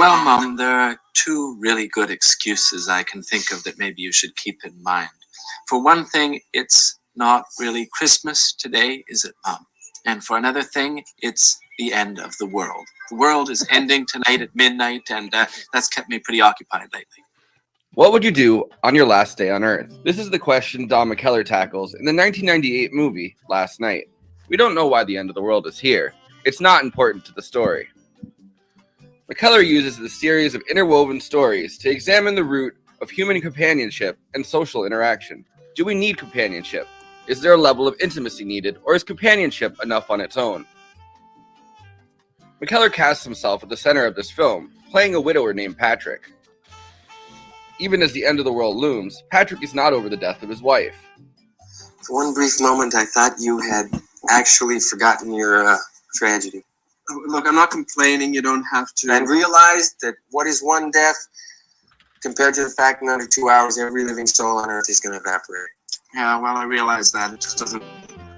Well, Mom, there are two really good excuses I can think of that maybe you should keep in mind. For one thing, it's not really Christmas today, is it, Mom? And for another thing, it's the end of the world. The world is ending tonight at midnight, and that's kept me pretty occupied lately. What would you do on your last day on Earth? This is the question Don McKellar tackles in the 1998 movie Last Night. We don't know why the end of the world is here. It's not important to the story. McKellar uses the series of interwoven stories to examine the root of human companionship and social interaction. Do we need companionship? Is there a level of intimacy needed, or is companionship enough on its own? McKellar casts himself at the center of this film, playing a widower named Patrick. Even as the end of the world looms, Patrick is not over the death of his wife. For one brief moment, I thought you had actually forgotten your tragedy. Look, I'm not complaining. You don't have to. And realized that what is one death compared to the fact in under 2 hours every living soul on Earth is going to evaporate. Yeah, well, I realize that. It just doesn't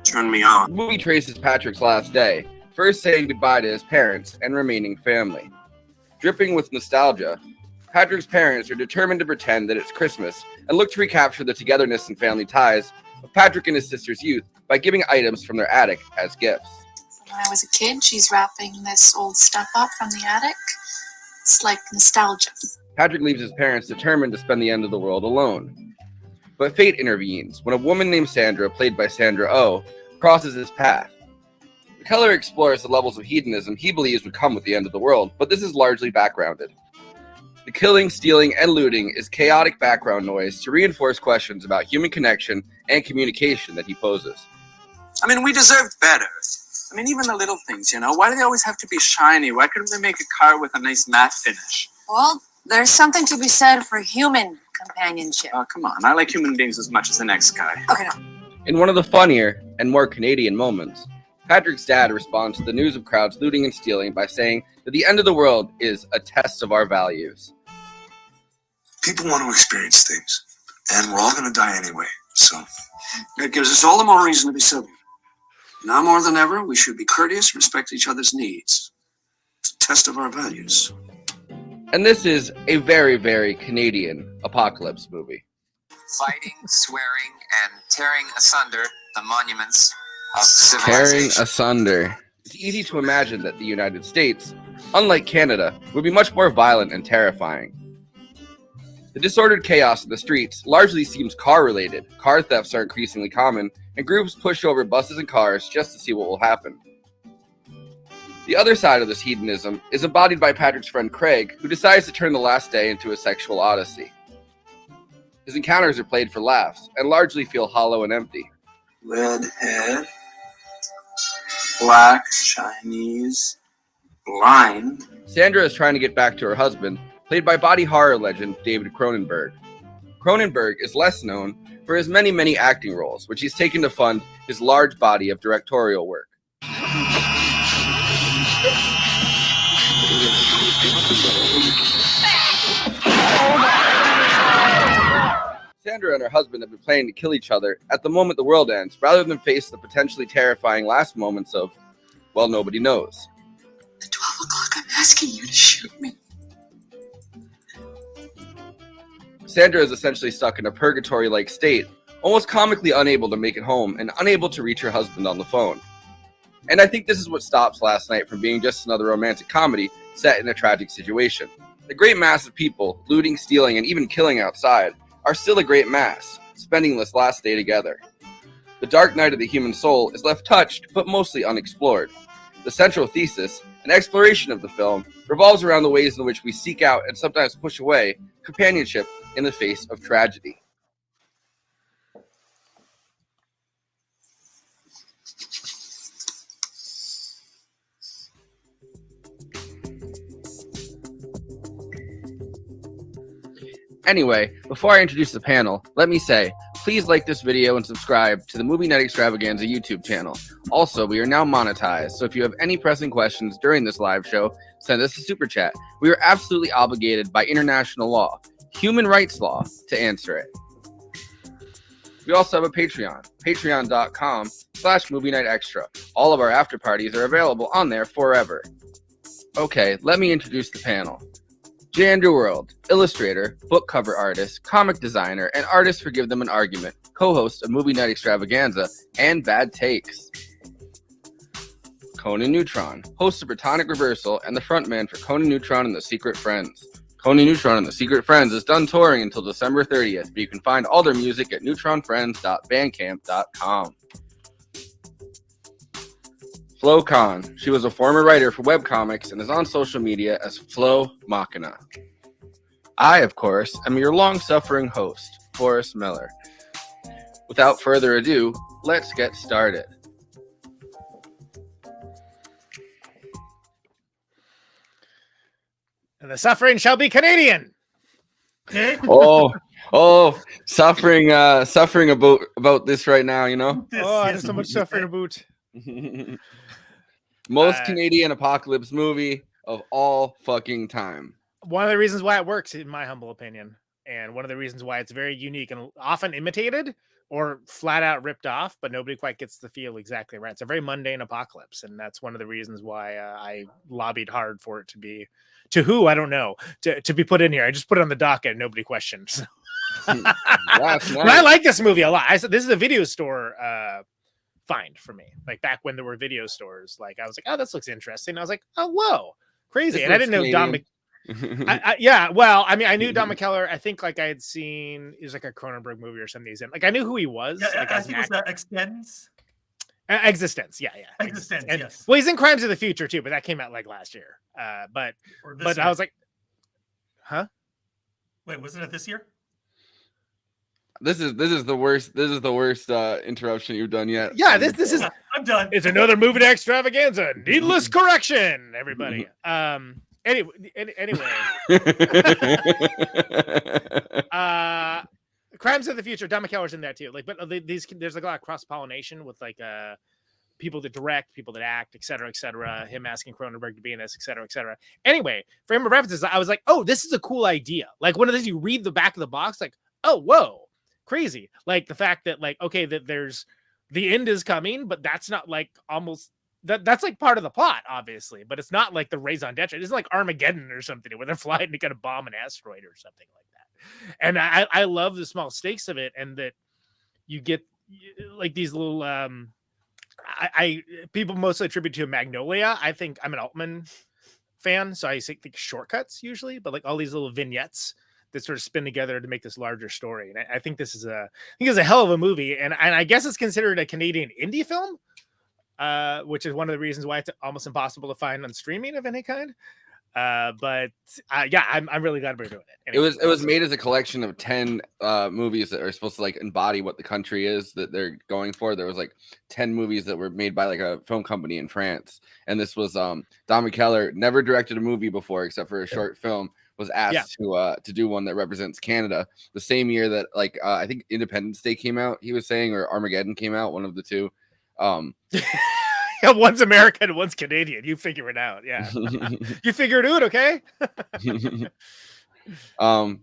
turn me on. The movie traces Patrick's last day, first saying goodbye to his parents and remaining family. Dripping with nostalgia, Patrick's parents are determined to pretend that it's Christmas and look to recapture the togetherness and family ties of Patrick and his sister's youth by giving items from their attic as gifts. When I was a kid, she's wrapping this old stuff up from the attic. It's like nostalgia. Patrick leaves his parents determined to spend the end of the world alone. But fate intervenes when a woman named Sandra, played by Sandra Oh, crosses his path. McKellar explores the levels of hedonism he believes would come with the end of the world, but this is largely backgrounded. The killing, stealing, and looting is chaotic background noise to reinforce questions about human connection and communication that he poses. I mean, we deserved better. I mean, even the little things, you know? Why do they always have to be shiny? Why couldn't they make a car with a nice matte finish? Well, there's something to be said for human companionship. Oh, come on. I like human beings as much as the next guy. Okay, no. In one of the funnier and more Canadian moments, Patrick's dad responds to the news of crowds looting and stealing by saying that the end of the world is a test of our values. People want to experience things, and we're all going to die anyway, so that gives us all the more reason to be civil. Now more than ever, we should be courteous, respect each other's needs. It's a test of our values. And this is a very, very Canadian apocalypse movie. Fighting, swearing, and tearing asunder the monuments of Tearing civilization. asunder. It's easy to imagine that the United States, unlike Canada, would be much more violent and terrifying. The disordered chaos of the streets largely seems car-related. Car thefts are increasingly common, and groups push over buses and cars just to see what will happen. The other side of this hedonism is embodied by Patrick's friend Craig, who decides to turn the last day into a sexual odyssey. His encounters are played for laughs, and largely feel hollow and empty. Redhead, black, Chinese, blind. Sandra is trying to get back to her husband, played by body horror legend David Cronenberg. Cronenberg is less known for his many, many acting roles, which he's taken to fund his large body of directorial work. Sandra and her husband have been planning to kill each other at the moment the world ends, rather than face the potentially terrifying last moments of, well, nobody knows. At 12 o'clock, I'm asking you to shoot me. Sandra is essentially stuck in a purgatory-like state, almost comically unable to make it home and unable to reach her husband on the phone. And I think this is what stops Last Night from being just another romantic comedy set in a tragic situation. The great mass of people, looting, stealing, and even killing outside, are still a great mass, spending this last day together. The dark night of the human soul is left touched, but mostly unexplored. The central thesis, an exploration of the film, revolves around the ways in which we seek out and sometimes push away companionship in the face of tragedy. Anyway, before I introduce the panel, let me say, please like this video and subscribe to the Movie Night Extravaganza YouTube channel. Also, we are now monetized, so if you have any pressing questions during this live show, send us a super chat. We are absolutely obligated by international law, human rights law, to answer it. We also have a Patreon, patreon.com/Movie Night Extra. All of our after parties are available on there forever. Okay, let me introduce the panel. Jandrew World, illustrator, book cover artist, comic designer, and artist for Give Them an Argument, co-host of Movie Night Extravaganza and Bad Takes. Conan Neutron, host of Protonic Reversal and the frontman for Conan Neutron and the Secret Friends. Conan Neutron and the Secret Friends is done touring until December 30th, but you can find all their music at neutronfriends.bandcamp.com. Flo Khan. She was a former writer for webcomics and is on social media as Flo Machina. I, of course, am your long-suffering host, Forrest Miller. Without further ado, let's get started. And the suffering shall be Canadian. Suffering about this right now, you know? There's so much suffering about. Most Canadian apocalypse movie of all fucking time. One of the reasons why it works, in my humble opinion, and one of the reasons why it's very unique and often imitated or flat out ripped off, but nobody quite gets the feel exactly right. It's a very mundane apocalypse, and that's one of the reasons why I lobbied hard for it to be, to who, I don't know, to be put in here. I just put it on the docket and nobody questions. But I like this movie a lot. I said this is a video store find for me. Like back when there were video stores, like I was like, oh, this looks interesting. I was like, oh, whoa, crazy. And I didn't know Don well, I mean, I knew Don McKellar. I think like I had seen, it was like a Cronenberg movie or something. Like I knew who he was. Yeah, like, I think it was Existence. Yeah. Existence, and, yes. Well, he's in Crimes of the Future too, but that came out like last year. But I was like, huh? Wait, wasn't it this year? This is the worst. This is the worst interruption you've done yet. Yeah, this is. I'm done. It's another movie extravaganza. Needless correction, everybody. Anyway, Crimes of the Future. Don McKellar's in that too. Like, but there's like a lot of cross pollination with like people that direct, people that act, et cetera, him asking Cronenberg to be in this, et cetera. Anyway, frame of references, I was like, oh, this is a cool idea. Like one of those, you read the back of the box, like, oh, whoa, crazy. Like the fact that like, okay, that there's the end is coming, but that's not like almost that's like part of the plot, obviously, but it's not like the raison d'etre. It's like Armageddon or something where they're flying to get a bomb an asteroid or something like that. And I love the small stakes of it, and that you get like these little I people mostly attribute to Magnolia. I think I'm an Altman fan, so I think shortcuts usually, but like all these little vignettes that sort of spin together to make this larger story. And I think this is a hell of a movie, and I guess it's considered a Canadian indie film, which is one of the reasons why it's almost impossible to find on streaming of any kind. But I'm really glad we're doing it. Anyway, It was made as a collection of 10 movies that are supposed to like embody what the country is that they're going for. There was like 10 movies that were made by like a film company in France, and this was Don McKellar, never directed a movie before except for a short film, was asked to do one that represents Canada the same year that like I think Independence Day came out, he was saying, or Armageddon came out, one of the two. Yeah, one's American, one's Canadian. You figure it out. Yeah. You figure it out, okay?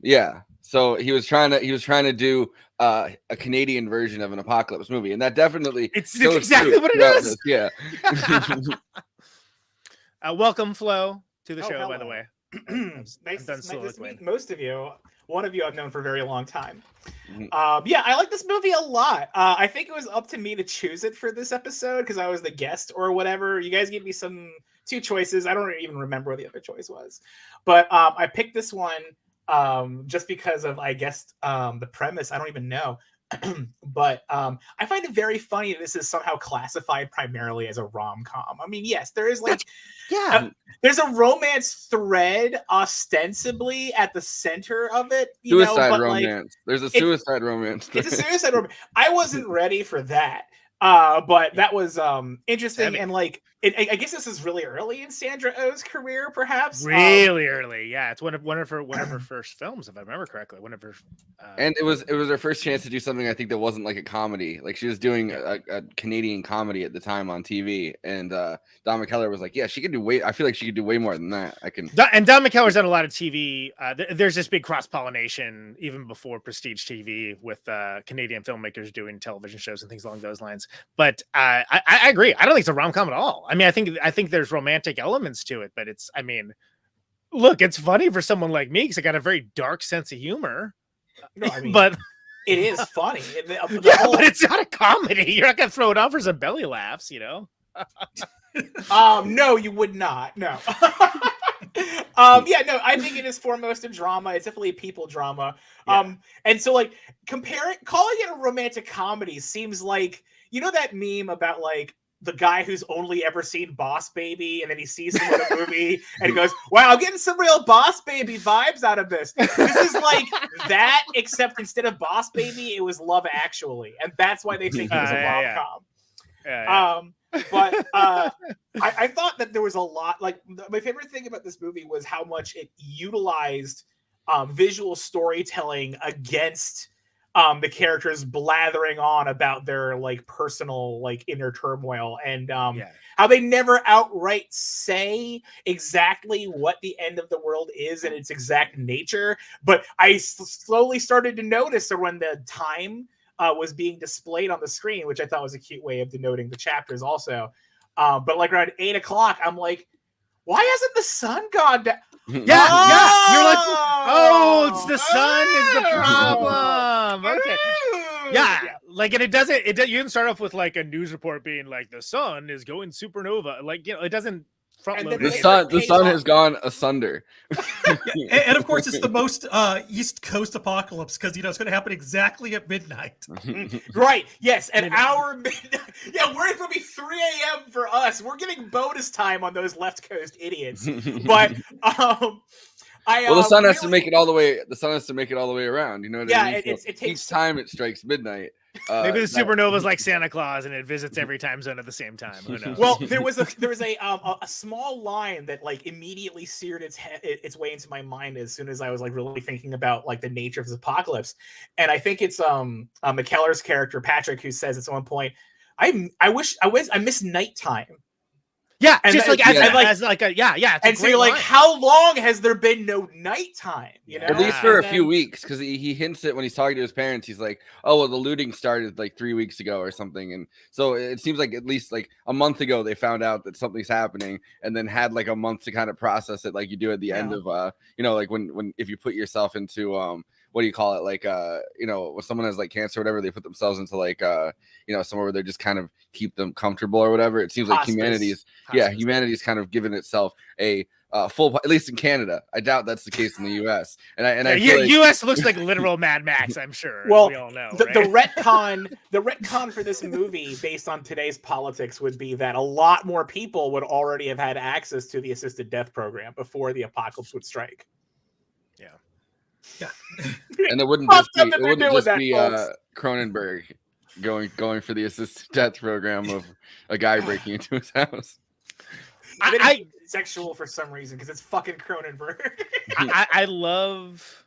Yeah. So he was trying to do a Canadian version of an apocalypse movie, and that definitely it's exactly what it is. Yeah. Welcome, Flo, to the show, hello. by the way. Nice to meet most of you. One of you I've known for a very long time. Mhm. I like this movie a lot. I think it was up to me to choose it for this episode because I was the guest or whatever. You guys gave me two choices. I don't even remember what the other choice was, but I picked this one just because of, I guess, the premise. I don't even know. But I find it very funny that this is somehow classified primarily as a rom-com. I mean, yes, there is like, there's a romance thread ostensibly at the center of it. Suicide romance. There's a suicide romance. It's a suicide romance. I wasn't ready for that. But that was interesting, and like I guess this is really early in Sandra Oh's career, perhaps. Really early, yeah. It's one of her first films, if I remember correctly. One of her, and it was her first chance to do something I think that wasn't like a comedy. Like she was doing a Canadian comedy at the time on TV, and Don McKellar was like, "Yeah, she could do way. I feel like she could do way more than that. I can." And Don McKellar's done a lot of TV. There's this big cross pollination even before Prestige TV with Canadian filmmakers doing television shows and things along those lines. But I agree. I don't think it's a rom-com at all. I mean, I think there's romantic elements to it, but it's, I mean, Look, it's funny for someone like me because I got a very dark sense of humor. No, I mean, but it is funny. But it's not a comedy. You're not gonna throw it on for some belly laughs, you know. No, you would not. No. Yeah, no, I think it is foremost a drama. It's definitely a people drama. And so like calling it a romantic comedy seems like, you know, that meme about like the guy who's only ever seen Boss Baby, and then he sees him in a movie and he goes, wow, I'm getting some real Boss Baby vibes out of this. This is like that, except instead of Boss Baby, it was Love Actually. And that's why they think it was a rom-com. But I thought that there was a lot, like, my favorite thing about this movie was how much it utilized visual storytelling against the characters blathering on about their like personal like inner turmoil, and how they never outright say exactly what the end of the world is in its exact nature. But I slowly started to notice that when the time was being displayed on the screen, which I thought was a cute way of denoting the chapters also. But like around 8 o'clock, I'm like, why hasn't the sun gone down? Yeah. You're like, oh, it's the sun is the problem. Okay. Yeah. Like, and it doesn't, you didn't start off with like a news report being like, the sun is going supernova. Like, you know, it doesn't front load. The sun has gone asunder. And of course, it's the most East Coast apocalypse because, you know, it's going to happen exactly at midnight. Right. Yes. An hour midnight. Yeah, we're going to be 3 a.m. for us. We're getting bonus time on those left coast idiots. But the sun has to make it all the way. The sun has to make it all the way around. You know what I mean? It takes each time it strikes midnight. Maybe the supernova's like Santa Claus and it visits every time zone at the same time. Who knows? Well, there was a small line that like immediately seared its way into my mind as soon as I was like really thinking about like the nature of this apocalypse, and I think it's McKellar's character Patrick who says at one point, I miss nighttime. Yeah, and just like as like a and so you're like, how long has there been no nighttime? You know, at least for a few weeks, because he hints it when he's talking to his parents. He's like, oh well, the looting started like 3 weeks ago or something, and so it seems like at least like a month ago they found out that something's happening, and then had like a month to kind of process it, like you do at the end of you know, like when if you put yourself into what do you call it? Like, you know, when someone has like cancer or whatever, they put themselves into like, you know, somewhere where they're just kind of keep them comfortable or whatever. It seems like humanity's kind of given itself a full, at least in Canada. I doubt that's the case in the U.S. And I feel like U.S. looks like literal Mad Max, I'm sure. Well, we all know. The retcon for this movie, based on today's politics, would be that a lot more people would already have had access to the assisted death program before the apocalypse would strike. Yeah, and it wouldn't just be Cronenberg going for the assisted death program of a guy breaking into his house. I sexual for some reason because it's fucking Cronenberg. I love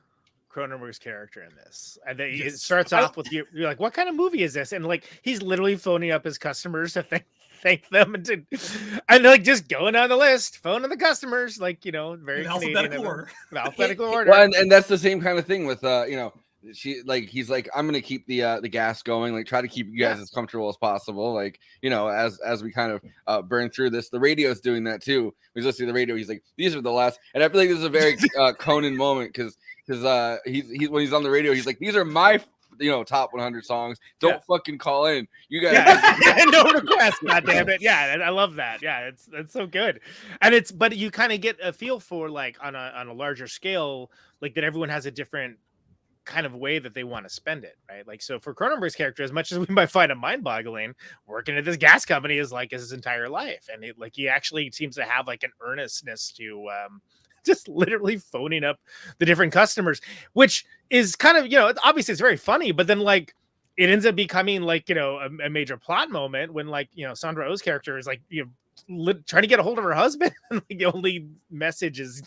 Cronenberg's character in this. And it starts off with you're like, what kind of movie is this? And like he's literally phoning up his customers to thank them and like just going down the list, phoning the customers, like, you know, very in alphabetical order. Alphabetical order. Well, and that's the same kind of thing with you know, he's like, I'm gonna keep the gas going, like try to keep you guys as comfortable as possible, like, you know, as we kind of burn through this. The radio's doing that too. He's listening to the radio, he's like, these are the last, and I feel like this is a very Conan moment because he's when he's on the radio, he's like, these are my, you know, top 100 songs. Don't fucking call in. You guys no request. God damn it. Yeah, I love that. Yeah, it's so good. And but you kind of get a feel for like on a larger scale, like that everyone has a different kind of way that they want to spend it, right? Like, so for Cronenberg's character, as much as we might find it mind-boggling, working at this gas company is like his entire life, and he actually seems to have like an earnestness to just literally phoning up the different customers, which is kind of, you know, obviously it's very funny, but then like it ends up becoming like, you know, a major plot moment when like, you know, Sandra Oh's character is like, you know, trying to get a hold of her husband, and like, the only message is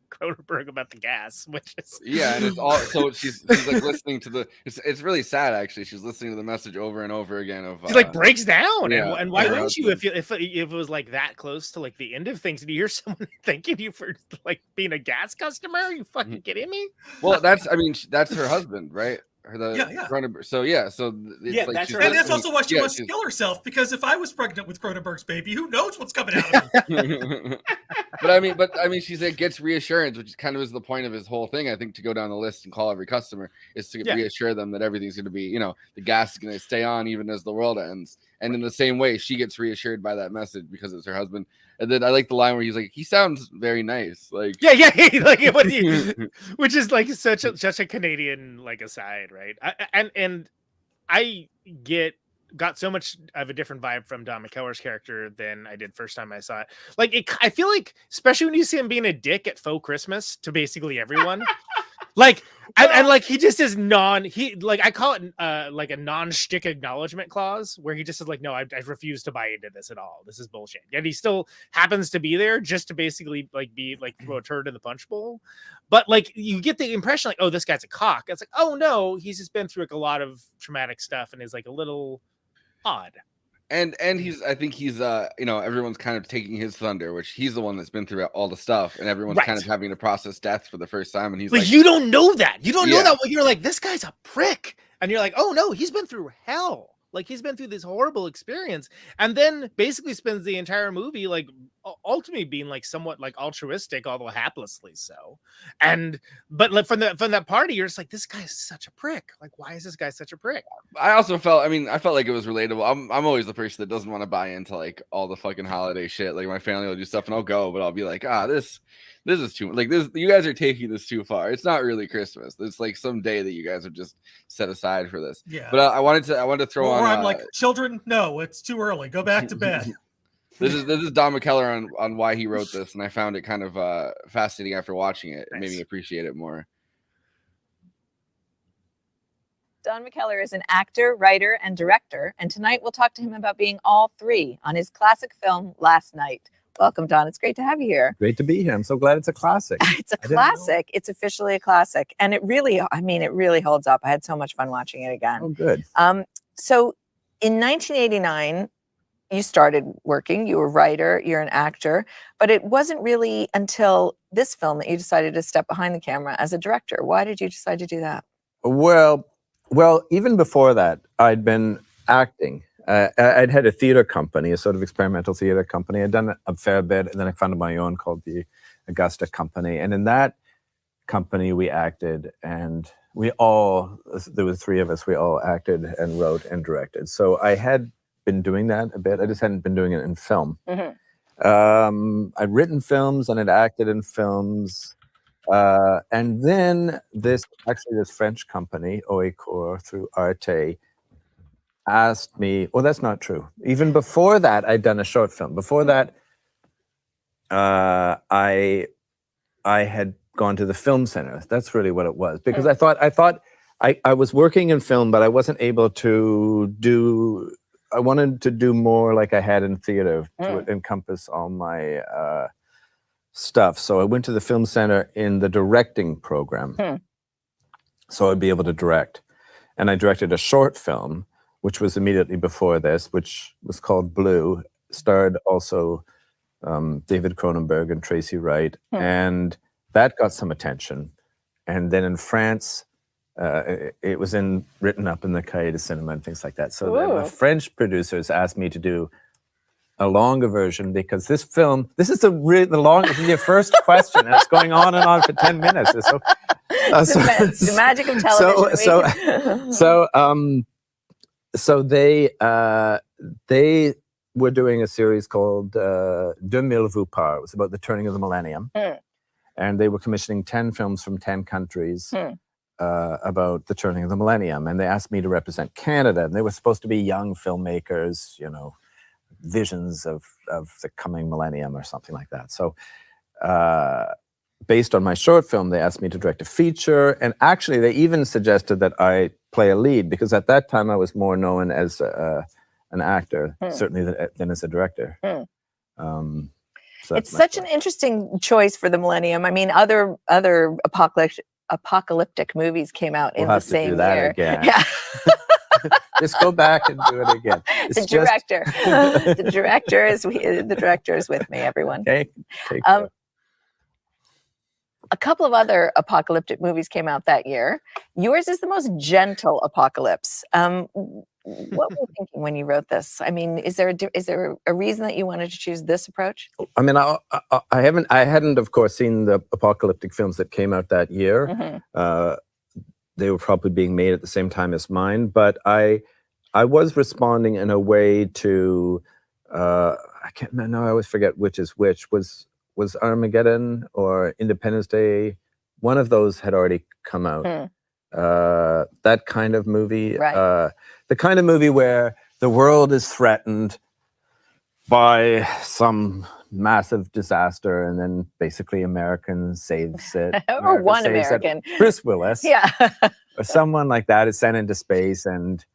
Cronenberg about the gas, which is and it's all so she's like listening to it's really sad actually. She's listening to the message over and over again of she like breaks down, and why wouldn't you if it was like that close to like the end of things, and you hear someone thanking you for like being a gas customer? Are you fucking kidding me? Well, that's her husband, right? Cronenberg. So it's like that's she's right. And that's also why she yeah, wants to she's- kill herself, because if I was pregnant with Cronenberg's baby, who knows what's coming out of me? but I mean, she's like gets reassurance, which kind of is the point of his whole thing. I think to go down the list and call every customer is to reassure them that everything's going to be, the gas is going to stay on even as the world ends. And in the same way, she gets reassured by that message because it's her husband. And then I like the line where he's like, "He sounds very nice." Like, which is like such a Canadian like aside, right? I got so much of a different vibe from Don McKellar's character than I did first time I saw it. Like, I feel like, especially when you see him being a dick at faux Christmas to basically everyone, like, and like he just is I call it like a non-shtick acknowledgement clause, where he just is like, no, I refuse to buy into this at all. This is bullshit. Yet he still happens to be there just to basically like be like throw a turd in the punch bowl. But like you get the impression like, oh, this guy's a cock. It's like, oh no, he's just been through like a lot of traumatic stuff and is like a little odd. And I think he's everyone's kind of taking his thunder, which he's the one that's been through all the stuff, and everyone's kind of having to process death for the first time. And he's like, you don't know that. You don't know that. You're like, this guy's a prick, and you're like, oh no, he's been through hell. Like he's been through this horrible experience, and then basically spends the entire movie like ultimately being like somewhat like altruistic, although haplessly so. But like from that party, you're just like, this guy's such a prick. Like, why is this guy such a prick? I also felt, I felt like it was relatable. I'm always the person that doesn't want to buy into like all the fucking holiday shit. Like my family will do stuff and I'll go, but I'll be like, this is too like this. You guys are taking this too far. It's not really Christmas. It's like some day that you guys have just set aside for this. Yeah. But I wanted to throw on. Or I'm like, children, no, it's too early. Go back to bed. This is Don McKellar on why he wrote this, and I found it kind of fascinating after watching it. It made me appreciate it more. Don McKellar is an actor, writer, and director, and tonight we'll talk to him about being all three on his classic film, Last Night. Welcome, Don. It's great to have you here. Great to be here. I'm so glad it's a classic. It's a classic. It's officially a classic. And it really holds up. I had so much fun watching it again. Oh, good. So in 1989, you started working. You were a writer. You're an actor. But it wasn't really until this film that you decided to step behind the camera as a director. Why did you decide to do that? Well, even before that, I'd been acting. I'd had a theater company, a sort of experimental theater company. I'd done a fair bit, and then I founded my own called the Augusta Company. And in that company, we acted, and there were three of us, we all acted and wrote and directed. So I had been doing that a bit. I just hadn't been doing it in film. Mm-hmm. I'd written films and I'd acted in films. And then this French company, Oecourt, through Arte, asked me, well, that's not true. Even before that, I'd done a short film. Before that, I had gone to the film center. That's really what it was. Because I thought I was working in film, but I wasn't able to I wanted to do more like I had in theater to encompass all my stuff. So I went to the film center in the directing program. So I'd be able to direct. And I directed a short film, which was immediately before this, which was called Blue, starred also David Cronenberg and Tracy Wright. And that got some attention. And then in France, it was written up in the Cahiers de Cinema and things like that. So the French producers asked me to do a longer version because this film, this is your first question, and it's going on and on for 10 minutes. It's the magic of television. So they were doing a series called 2000 Vous Par. It was about the turning of the millennium. And they were commissioning 10 films from 10 countries about the turning of the millennium. And they asked me to represent Canada. And they were supposed to be young filmmakers, visions of the coming millennium or something like that. So based on my short film, they asked me to direct a feature. And actually, they even suggested that I play a lead, because at that time I was more known as an actor, certainly than as a director. So it's such an interesting choice for the millennium. I mean, other apocalyptic movies came out in the same year. Again. Yeah. Just go back and do it again. The director is with me, everyone. Okay. a couple of other apocalyptic movies came out that year. Yours is the most gentle apocalypse. What were you thinking when you wrote this? I mean, is there a reason that you wanted to choose this approach? I mean, I hadn't, of course, seen the apocalyptic films that came out that year. They were probably being made at the same time as mine, but I was responding in a way to I can't remember. I always forget which is which. Was Armageddon or Independence Day? One of those had already come out. That kind of movie, right. The kind of movie where the world is threatened by some massive disaster, and then basically American saves it. Or one American. Bruce Willis, yeah, or someone like that is sent into space, and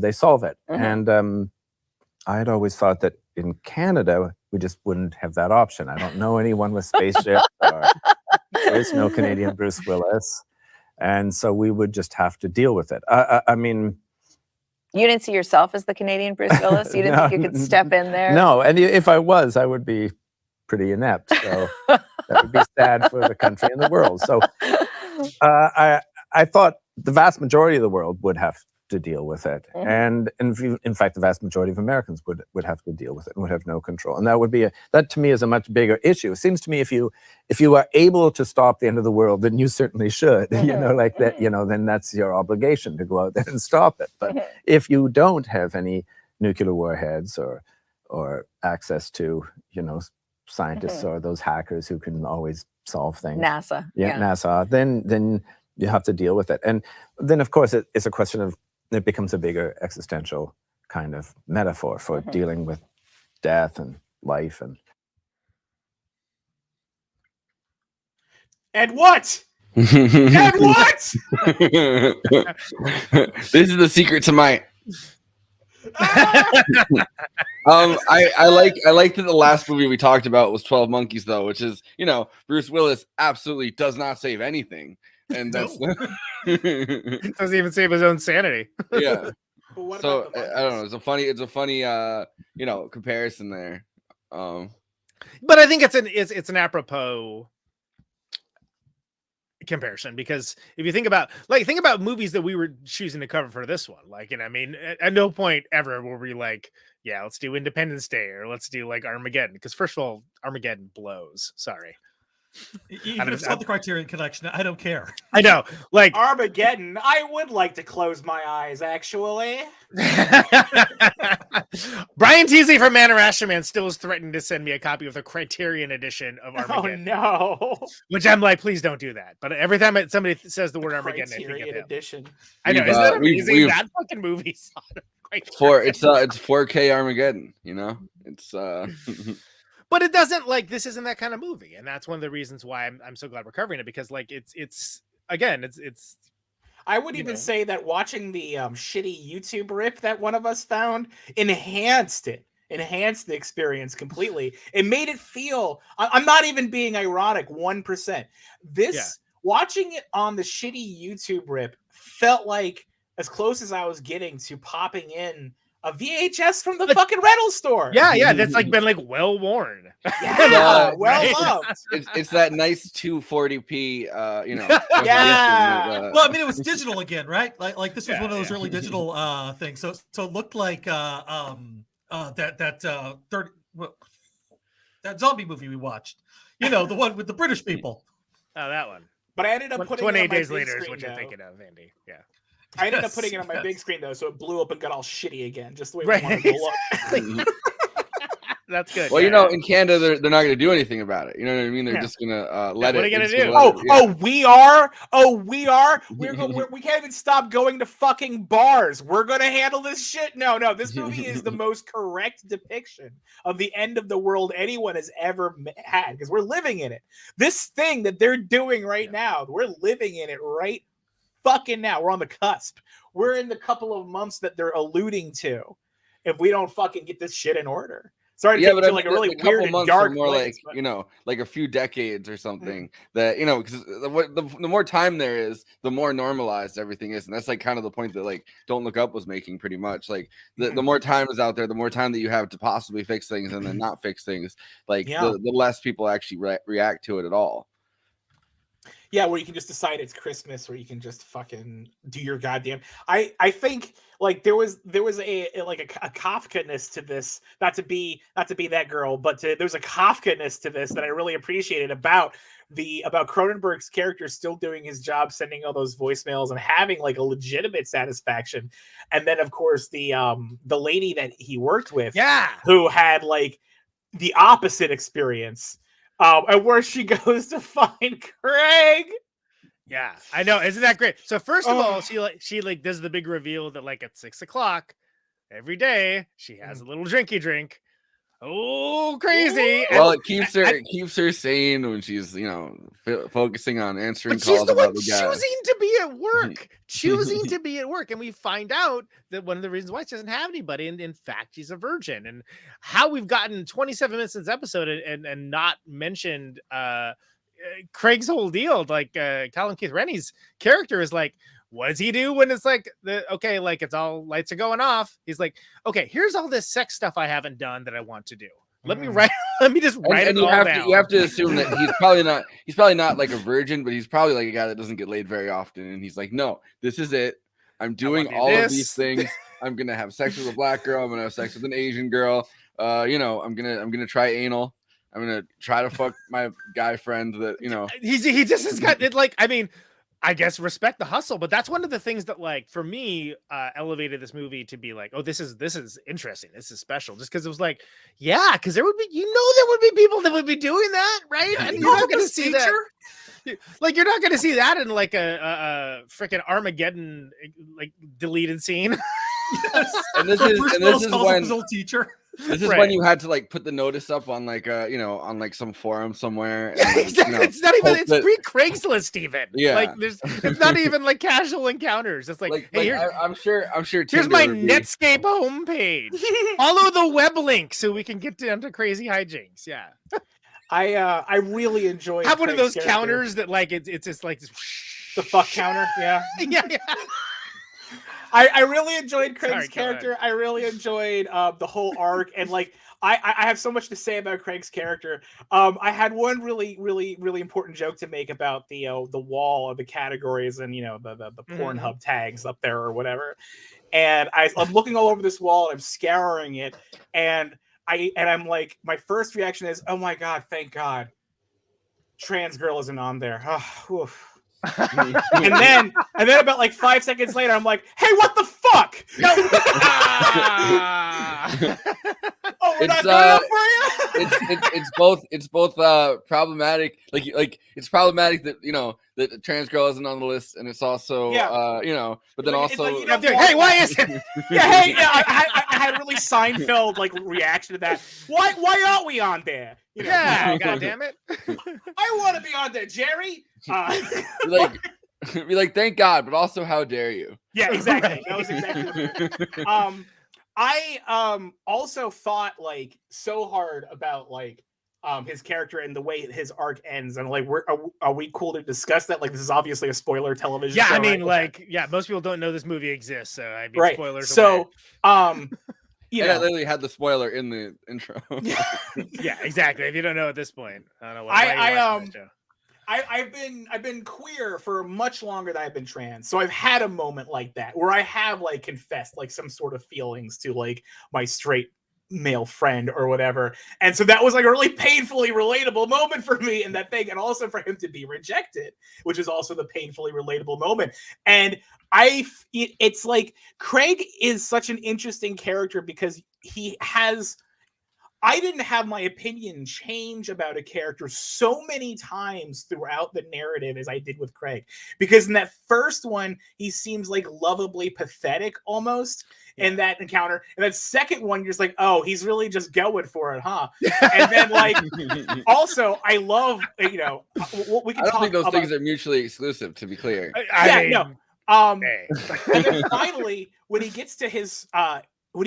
they solve it. And I had always thought that in Canada we just wouldn't have that option. I don't know anyone with spaceship. There's no Canadian Bruce Willis. And so we would just have to deal with it. I mean... You didn't see yourself as the Canadian Bruce Willis? You didn't think you could step in there? No, and if I was, I would be pretty inept. So that would be sad for the country and the world. So I thought the vast majority of the world would have to deal with it. And in fact, the vast majority of Americans would have to deal with it and would have no control. And that would be that to me is a much bigger issue. It seems to me if you are able to stop the end of the world, then you certainly should, like that, then that's your obligation to go out there and stop it. But if you don't have any nuclear warheads or access to, scientists or those hackers who can always solve things. NASA. NASA, then you have to deal with it. And then of course it's a question of, it becomes a bigger existential kind of metaphor for dealing with death and life And what? And what? This is the secret to my. I like that the last movie we talked about was 12 Monkeys, though, which is Bruce Willis absolutely does not save anything, and that's doesn't even save his own sanity. Yeah. So I don't know. It's a funny comparison there. But I think it's an apropos comparison, because if you think about movies that we were choosing to cover for this one, I mean, at no point ever were we like, yeah, let's do Independence Day or let's do like Armageddon, because first of all, Armageddon blows. Sorry. Even if it's not the Criterion Collection, I don't care. I know, like Armageddon. I would like to close my eyes, actually. Brian Teasley from Man Man still is threatening to send me a copy of the Criterion edition of Armageddon. Oh no! Which I'm like, please don't do that. But every time somebody says the word Armageddon, I think of him. Edition. I know. Isn't that amazing? That fucking movie. It's 4K Armageddon. It's. But it doesn't this isn't that kind of movie, and that's one of the reasons why I'm so glad we're covering it, because it's I would even say that watching the shitty YouTube rip that one of us found enhanced the experience completely. It made it feel. I'm not even being ironic. 1%. Watching it on the shitty YouTube rip felt like as close as I was getting to popping in a VHS from the fucking rental store. Yeah, that's been well worn. Yeah, well loved. It's that nice 240p, Yeah. Well, I mean, it was digital again, right? Like this was one of those early digital things. So it looked like that zombie movie we watched. The one with the British people. Oh, that one. But I ended up putting 28 it on days my big later is screen, what you're though. thinking of, Andy. Yeah. I ended up putting it on my big screen, though, so it blew up and got all shitty again, just the way we Right. wanted to look. That's good. Well, in Canada, they're not going to do anything about it. You know what I mean? They're just going to let it. What are you going to do? We are. We can't even stop going to fucking bars. We're going to handle this shit. No. This movie is the most correct depiction of the end of the world anyone has ever had, because we're living in it. This thing that they're doing right now, we're living in it right fucking now. We're on the cusp. We're in the couple of months that they're alluding to if we don't fucking get this shit in order. Sorry to take it to like a really weird and dark more place, like a few decades or something. That because the more time there is, the more normalized everything is, and that's kind of the point that Don't Look Up was making pretty much. The more time is out there, the more time that you have to possibly fix things and then not fix things. The less people actually react to it at all. Yeah, where you can just decide it's Christmas, or you can just fucking do your goddamn. I think like there was a Kafka-ness to this. Not to be that girl, but there's a Kafka-ness to this that I really appreciated about Cronenberg's character still doing his job, sending all those voicemails and having like a legitimate satisfaction. And then of course the lady that he worked with, who had like the opposite experience. And where she goes to find Craig. Yeah, I know. Isn't that great? So first of all, she does the big reveal that like at 6 o'clock every day she has a little drinky drink. Oh, crazy! Well, it keeps her sane when she's focusing on answering calls. She's the one about the guy. choosing to be at work, choosing to be at work, and we find out that one of the reasons why she doesn't have anybody, and in fact, she's a virgin. And how we've gotten 27 minutes in this episode and not mentioned Craig's whole deal, like Callum Keith Rennie's character is like, what does he do when it's like like it's all lights are going off? He's like, okay, here's all this sex stuff I haven't done that I want to do. Let me just write it all down. You have to assume that he's probably not like a virgin, but he's probably like a guy that doesn't get laid very often. And he's like, no, this is it. I'm doing all of these things. I'm gonna have sex with a black girl. I'm gonna have sex with an Asian girl. I'm gonna try anal. I'm gonna try to fuck my guy friend that he just has got it. Like, I mean, I guess respect the hustle, but that's one of the things that, like, for me, elevated this movie to be like, oh, this is interesting, this is special, just because it was like, yeah, because there would be people that would be doing that, right? And you're not going to see that. Like, you're not going to see that in like a freaking Armageddon like deleted scene. Yes. And this is when his old teacher. This is when you had to like put the notice up on like on like some forum somewhere. And, exactly. It's not even. It's pre-Craigslist even. Yeah. Like it's not even like casual encounters. It's like hey, I'm sure. Here's Tinder my would be... Netscape homepage. Follow the web link so we can get down to crazy hijinks. Yeah. I really enjoyed. Have one of those character. counters that like it's just like the fuck counter. Yeah. yeah. I really enjoyed Craig's character. I really enjoyed the whole arc, and like I have so much to say about Craig's character. I had one really important joke to make about the wall of the categories and the Pornhub tags up there or whatever. And I'm looking all over this wall and I'm scouring it, and I'm like, my first reaction is, oh my god, thank God, trans girl isn't on there. Oh, and then about like 5 seconds later, I'm like, hey, what the fuck? Oh, we're not doing that for you? It's both problematic. Like it's problematic that that the trans girl isn't on the list, and it's also but then also hey, why is it? I had a really Seinfeld like reaction to that. Why aren't we on there? Yeah, god damn it. I want to be on there, Jerry. Be like, thank God, but also how dare you? Yeah, exactly. That was exactly what I also thought like so hard about like his character and the way his arc ends, and like are we cool to discuss that? Like, this is obviously a spoiler television show, I mean, right? most people don't know this movie exists, so I mean, right. Spoilers so away. You and know, I literally had the spoiler in the intro. Yeah, exactly. If you don't know at this point, I don't know why I've been queer for much longer than I've been trans, so I've had a moment like that where I have like confessed like some sort of feelings to like my straight male friend or whatever, and so that was like a really painfully relatable moment for me in that thing, and also for him to be rejected, which is also the painfully relatable moment. And it's like Craig is such an interesting character because I didn't have my opinion change about a character so many times throughout the narrative as I did with Craig. Because in that first one, he seems like lovably pathetic almost in that encounter. And that second one, you're just like, oh, he's really just going for it, huh? And then like, also, I love, we can I don't think those things are mutually exclusive, to be clear. And then finally, when he gets to his, when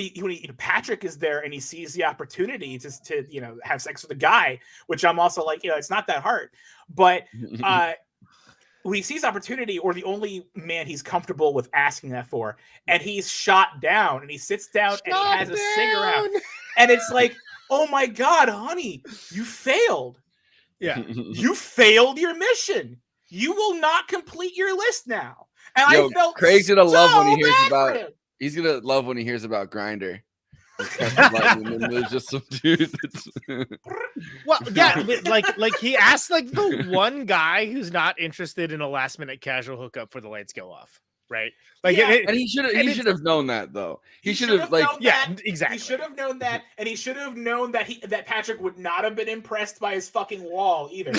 Patrick is there and he sees the opportunity to have sex with a guy, which I'm also like, it's not that hard, but when he sees opportunity, or the only man he's comfortable with asking that for, and he's shot down, and he sits down and he has a cigarette, and it's like, oh my God, honey, you failed. Yeah, you failed your mission. you will not complete your list now. And Yo, I felt Craig's gonna love when he hears bad for about. him. He's gonna love when he hears about Grinder. And there's just some dude. Well, yeah, like he asked like the one guy who's not interested in a last minute casual hookup for the lights go off, right? Like, Yeah. And he should have known that though. He should have like known yeah, that. exactly. He should have known that, and he should have known that that Patrick would not have been impressed by his fucking wall either.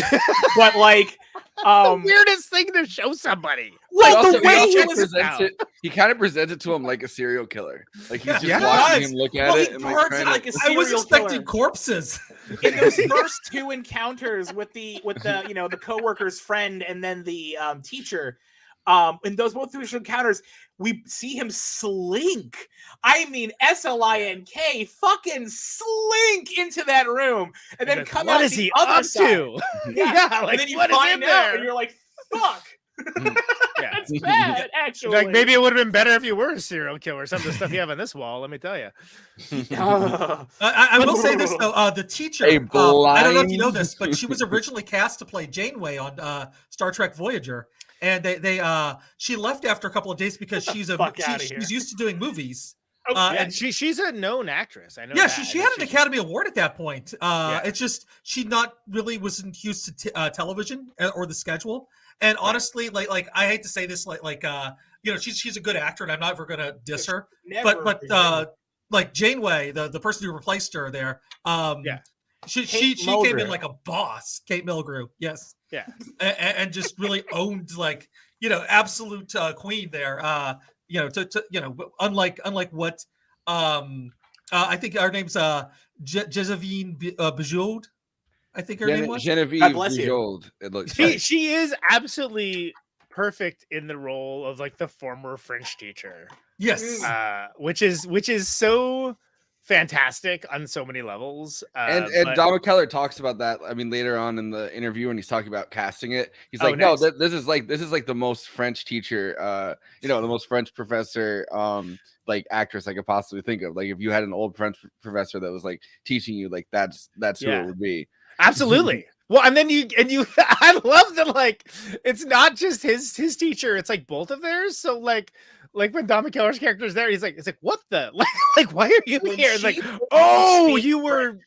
But like, the weirdest thing to show somebody. Well, also, the way he presents it, he kind of presents it to him like a serial killer. Like he's just Yeah. watching him look at Well, it he and like, guards trying it to, like a I was serial expecting killer. corpses. In those first two encounters with the the coworker's friend and then the teacher, in those both two encounters, we see him slink. I mean, slink, fucking slink into that room, and then come what out is the he other up side. to? Yeah, like and then you what is in find out, there? and you're like, "Fuck." Yeah. That's bad, actually. Like maybe it would have been better if you were a serial killer. Some of the stuff you have on this wall, let me tell you. I will say this though: the teacher. A I don't know if you know blind- this, but she was originally cast to play Janeway on Star Trek Voyager, and she left after a couple of days because she's used to doing movies. And she's a known actress. I know. Yeah, that. she had an Academy Award at that point. Yeah. It's just she not really wasn't used to television or the schedule. And honestly, like I hate to say this, she's a good actor, and I'm not ever gonna diss her. But like Janeway, the person who replaced her there, she came in like a boss, Kate Mulgrew, yes, yeah, and just really owned absolute queen there. Unlike what I think our name's Josephine Bijoud. I think her name was Genevieve Bujold. It looks. She is absolutely perfect in the role of like the former French teacher. Yes, which is so fantastic on so many levels. And Don McKellar talks about that. I mean, later on in the interview when he's talking about casting it, he's like, nice. "No, this is like the most French teacher, the most French professor, like actress I could possibly think of. Like if you had an old French professor that was like teaching you, like that's who it would be." Absolutely. Well, and then you I love that, like it's not just his teacher, it's like both of theirs. So like when Don McKellar's character is there, it's like what the like why are you here? It's like, oh, you were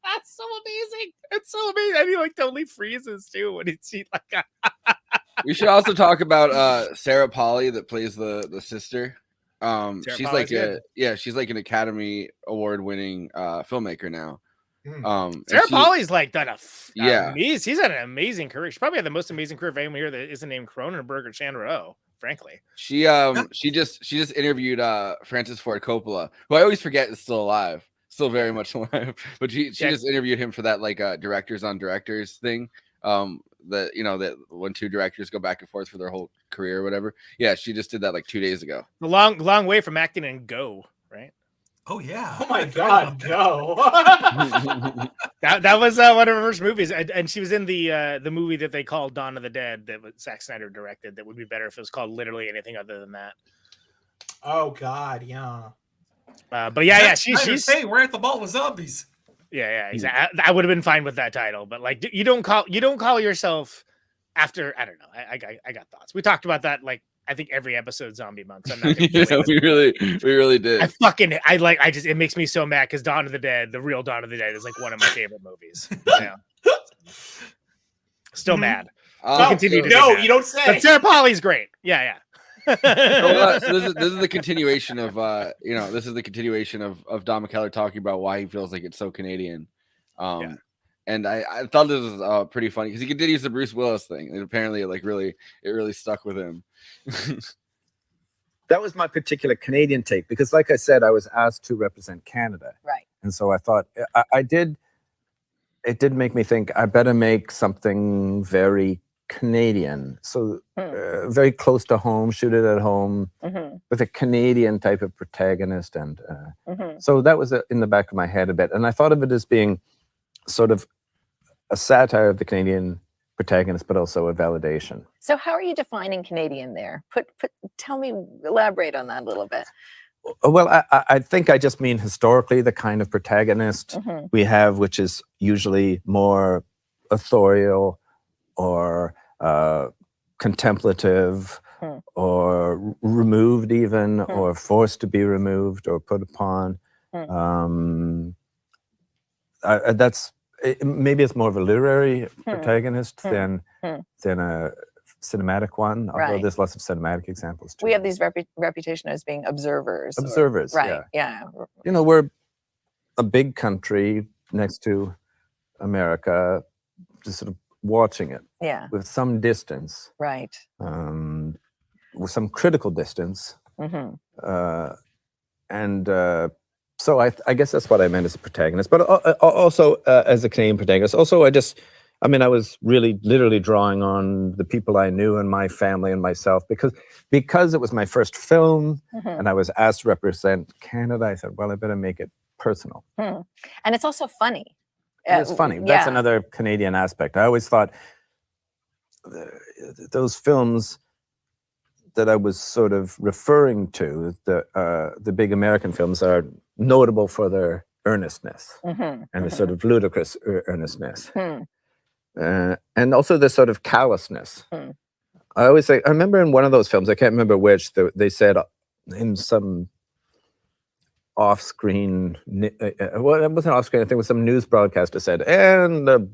that's so amazing. It's so amazing. And he like totally freezes too when he's like We should also talk about Sarah Polley that plays the sister. She's like she's like an Academy Award winning filmmaker now. Sarah Polley's like done he's had an amazing career. She probably had the most amazing career of anyone here that isn't named Cronenberg or Chandra Oh, frankly. She just interviewed Francis Ford Coppola, who I always forget is still alive, still very much alive. But she just interviewed him for that like directors on directors thing. That when two directors go back and forth for their whole career or whatever. Yeah, she just did that like 2 days ago. A long way from acting in Go, right? Oh yeah. Oh my God, Go. that was one of her first movies, and she was in the movie that they called Dawn of the Dead that Zack Snyder directed. That would be better if it was called literally anything other than that. Oh God, yeah. But yeah, she's hey, we're at the ball with zombies. Yeah, exactly. I would have been fine with that title, but like you don't call yourself after. I don't know. I got thoughts. We talked about that like I think every episode Zombie Month. So we really did. It makes me so mad because Dawn of the Dead, the real Dawn of the Dead, is like one of my favorite movies. Yeah. Still mad. Continue to no, be mad. You don't say. But Sarah Polley's great. Yeah. So this is the continuation of this is the continuation of Don McKellar talking about why he feels like it's so Canadian. And I thought this was pretty funny because he continues the Bruce Willis thing, and apparently it really stuck with him. That was my particular Canadian take because, like I said, I was asked to represent Canada, right? And so I thought I did. It did make me think I better make something very Canadian, so very close to home, shoot it at home with a Canadian type of protagonist, and so that was in the back of my head a bit, and I thought of it as being sort of a satire of the Canadian protagonist, but also a validation. So how are you defining Canadian there? Elaborate on that a little bit. Well, I think I just mean historically the kind of protagonist we have, which is usually more authorial or contemplative or removed even or forced to be removed or put upon. That's maybe it's more of a literary protagonist than a cinematic one, although Right. there's lots of cinematic examples too. We have these reputation as being observers. Observers, right? Yeah. You know, we're a big country next to America, just sort of watching it. Yeah. With some distance. Right. With some critical distance. So I guess that's what I meant as a protagonist, but also as a Canadian protagonist. Also, I was really literally drawing on the people I knew and my family and myself because it was my first film and I was asked to represent Canada. I said, well, I better make it personal. And it's also funny. It's funny. That's another Canadian aspect. I always thought those films that I was sort of referring to, the big American films, are notable for their earnestness and the sort of ludicrous earnestness. And also the sort of callousness. I always say, I remember in one of those films, I can't remember which, they said in some off-screen, well, it wasn't off-screen, I think it was some news broadcaster said, and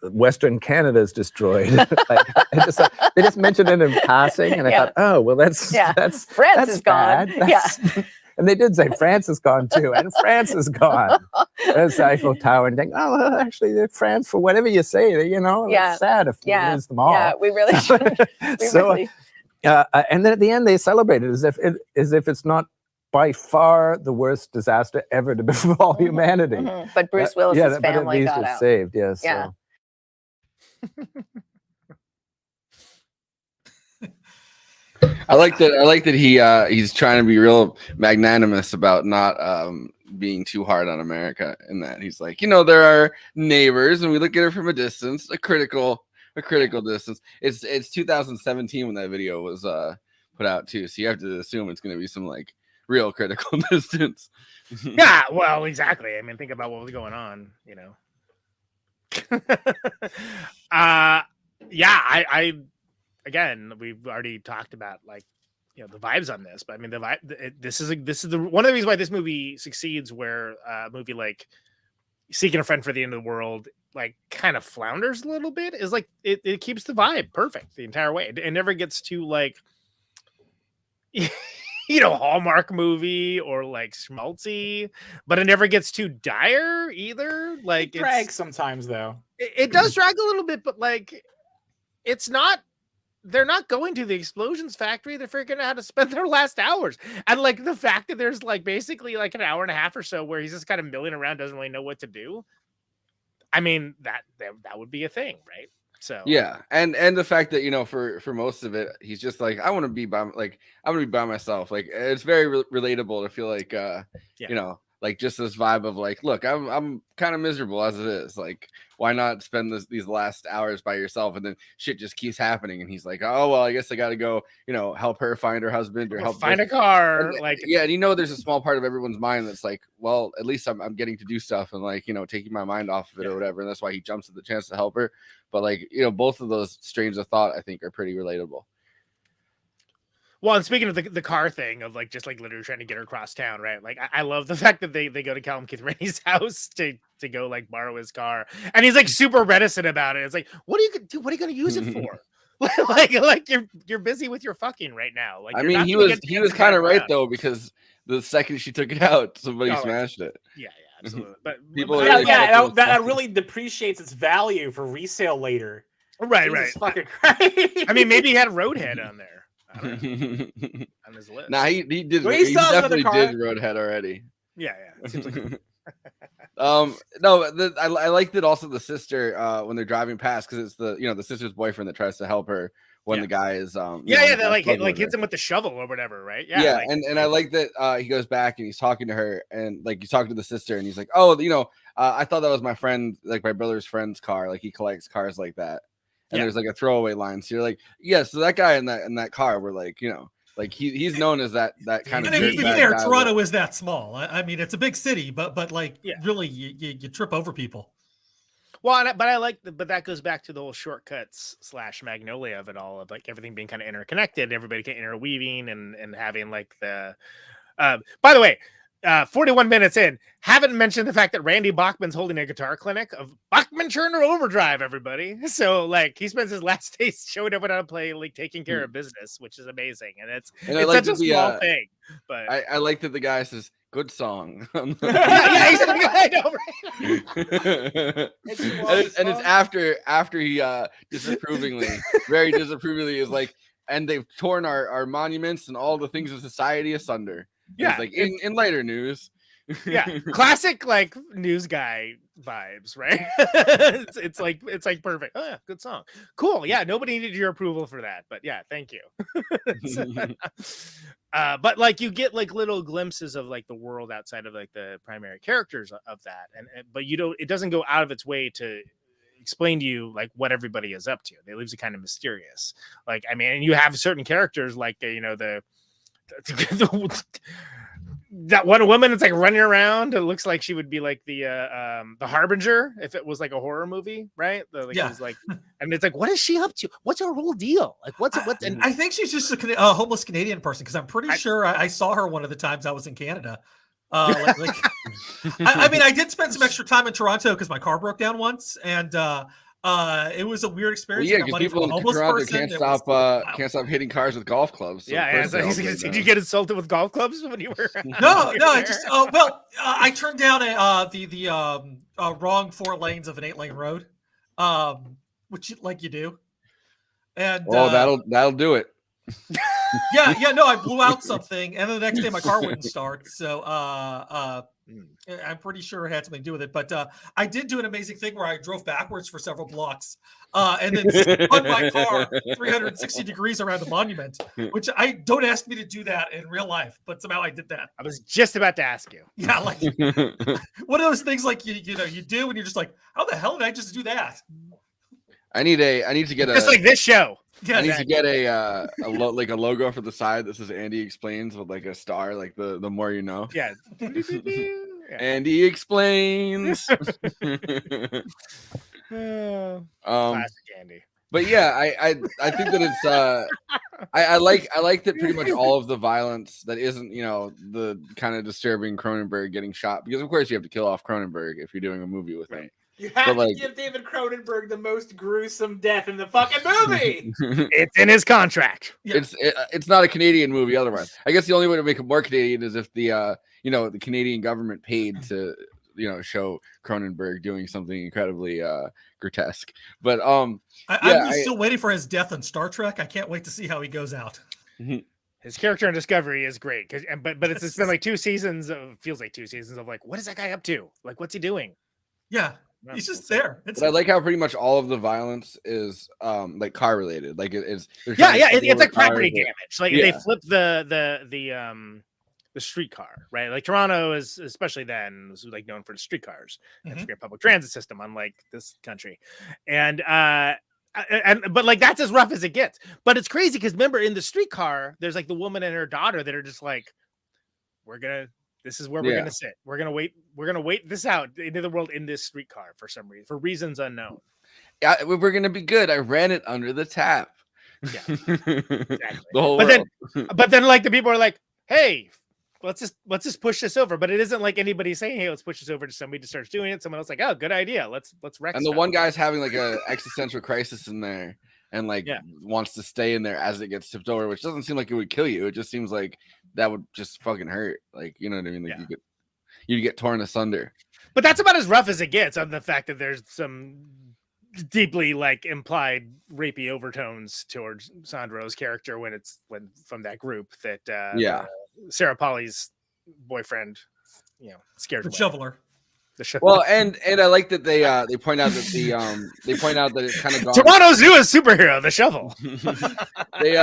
Western Canada is destroyed. They just mentioned it in passing, and I thought, oh, well, that's France is gone. And they did say France is gone too, and France is gone. There's the Eiffel Tower, and think, oh, well, actually, France, for whatever you say, it's sad if we lose them all. Yeah, we really should. And then at the end, they celebrated as if it's not by far the worst disaster ever to befall humanity. But Bruce Willis's family got out. Saved. Yes. Yeah. I like that he's trying to be real magnanimous about not being too hard on America, in that he's like, there are neighbors and we look at it from a distance, a critical distance. It's 2017 when that video was put out too, so you have to assume it's going to be some like real critical distance. Yeah, well, exactly. I mean, think about what was going on, I again, we've already talked about the vibes on this, but I mean, the vibe. This is one of the reasons why this movie succeeds, where a movie like Seeking a Friend for the End of the World kind of flounders a little bit, is it keeps the vibe perfect the entire way. It never gets too Hallmark movie or schmaltzy, but it never gets too dire either. It drags sometimes though. It does drag a little bit, but it's not. They're not going to the explosions factory. They're figuring out how to spend their last hours. And the fact that there's basically an hour and a half or so where he's just kind of milling around, doesn't really know what to do. I mean, that would be a thing, right? So yeah, and the fact that for most of it, he's just I want to be by myself. It's very relatable to feel just this vibe of look, I'm kind of miserable as it is. Why not spend these last hours by yourself? And then shit just keeps happening, and he's like, oh well, I guess I got to go, help her find her husband or help find a car. And, there's a small part of everyone's mind that's well, at least I'm getting to do stuff and taking my mind off of it or whatever. And that's why he jumps at the chance to help her. But both of those streams of thought, I think, are pretty relatable. Well, and speaking of the car thing of just literally trying to get her across town, right? I love the fact that they go to Callum Keith Rennie's house to go borrow his car, and he's super reticent about it. It's what are you going to use it for? You're busy with your fucking right now. I mean, he was kind of right though, because the second she took it out, somebody smashed it. Yeah, absolutely. But people, that really depreciates its value for resale later. Right. Fucking crazy. I mean, maybe he had a Roadhead on there. On his list. Nah, he did. He definitely did Roadhead already. Yeah. It seems I like that also the sister when they're driving past, because it's the sister's boyfriend that tries to help her when the guy is that hits him with the shovel or whatever, right? And I like that he goes back and he's talking to her, and he's talking to the sister, and he's like, oh, I thought that was my friend, my brother's friend's car, he collects cars like that. And there's a throwaway line, so you're yeah, so that guy in that car, we're he's known as that kind of. And to be fair, Toronto is that small. I mean, it's a big city, but really, you trip over people. Well, but I like, but that goes back to the whole shortcuts / Magnolia of it all, of like everything being kind of interconnected, everybody kind of interweaving and having like the. By the way, 41 minutes in, haven't mentioned the fact that Randy Bachman's holding a guitar clinic of Bachman Turner Overdrive, everybody. So like he spends his last days showing everyone how to play, like taking care of business, which is amazing, and it's like such a small thing. But I like that the guy says good song. yeah, he's I know, right? and it's after he disapprovingly, very disapprovingly is like, and they've torn our monuments and all the things in society asunder. Yeah, it's like in later news. Yeah, classic like news guy vibes, right? it's like perfect. Oh yeah, good song, cool. Yeah, nobody needed your approval for that, but yeah, thank you. But like you get like little glimpses of like the world outside of like the primary characters of that, and but you don't. It doesn't go out of its way to explain to you like what everybody is up to. It leaves it kind of mysterious. Like I mean, and you have certain characters like that one woman is like running around. It looks like she would be like the Harbinger if it was like a horror movie, right? It's like, and it's like, what is she up to? What's her whole deal? Like, what's? And I think she's just a homeless Canadian person because I'm pretty sure I saw her one of the times I was in Canada. I mean, I did spend some extra time in Toronto because my car broke down once, and it was a weird experience. Well, yeah, because people in Toronto can't stop hitting cars with golf clubs. So did you get insulted with golf clubs when you were? No. I just I turned down the wrong 4 lanes of an 8-lane road, which like you do, and that'll do it. No, I blew out something, and then the next day my car wouldn't start. So I'm pretty sure it had something to do with it. But I did do an amazing thing where I drove backwards for several blocks and then spun my car 360 degrees around the monument, which I don't ask me to do that in real life, but somehow I did that. I was just about to ask you. Yeah, like one of those things like you do, and you're just like, how the hell did I just do that? I need to get just like this show. Yeah, I need to get a logo for the side that says Andy Explains with like a star, like the more you know. Yeah. Andy Explains. Classic Andy. But yeah, I think that it's I like that pretty much all of the violence that isn't, the kind of disturbing Cronenberg getting shot, because of course you have to kill off Cronenberg if you're doing a movie with him. You have to give David Cronenberg the most gruesome death in the fucking movie. It's in his contract. Yeah. It's not a Canadian movie otherwise. I guess the only way to make it more Canadian is if the the Canadian government paid to show Cronenberg doing something incredibly grotesque. But I'm still waiting for his death on Star Trek. I can't wait to see how he goes out. His character in Discovery is great, but it's been like 2 seasons of like, what is that guy up to? Like, what's he doing? Yeah. He's just there. But I like how pretty much all of the violence is like car related. Like it's like property damage. Like they flip the streetcar, right? Like Toronto is, especially then, was like known for the streetcars and it's a great public transit system, unlike this country. And but like that's as rough as it gets. But it's crazy because remember in the streetcar, there's like the woman and her daughter that are just like, this is where we're gonna sit. We're gonna wait this out into the world in this streetcar for some reason, for reasons unknown. Yeah, we're gonna be good. I ran it under the tap. Yeah, exactly. The whole world. But then like the people are like, hey, let's just push this over. But it isn't like anybody saying, hey, let's push this over to somebody just starts doing it. Someone else like, oh, good idea. Let's wreck. And the one guy's having like a existential crisis in there. And wants to stay in there as it gets tipped over, which doesn't seem like it would kill you. It just seems like that would just fucking hurt. Like, you know what I mean? Like you'd get torn asunder. But that's about as rough as it gets, on the fact that there's some deeply like implied rapey overtones towards Sandro's character when from that group that Sarah Polly's boyfriend, scared the shoveler. Well, and I like that they point out that it's kind of gone. Toronto's newest superhero, the shovel. they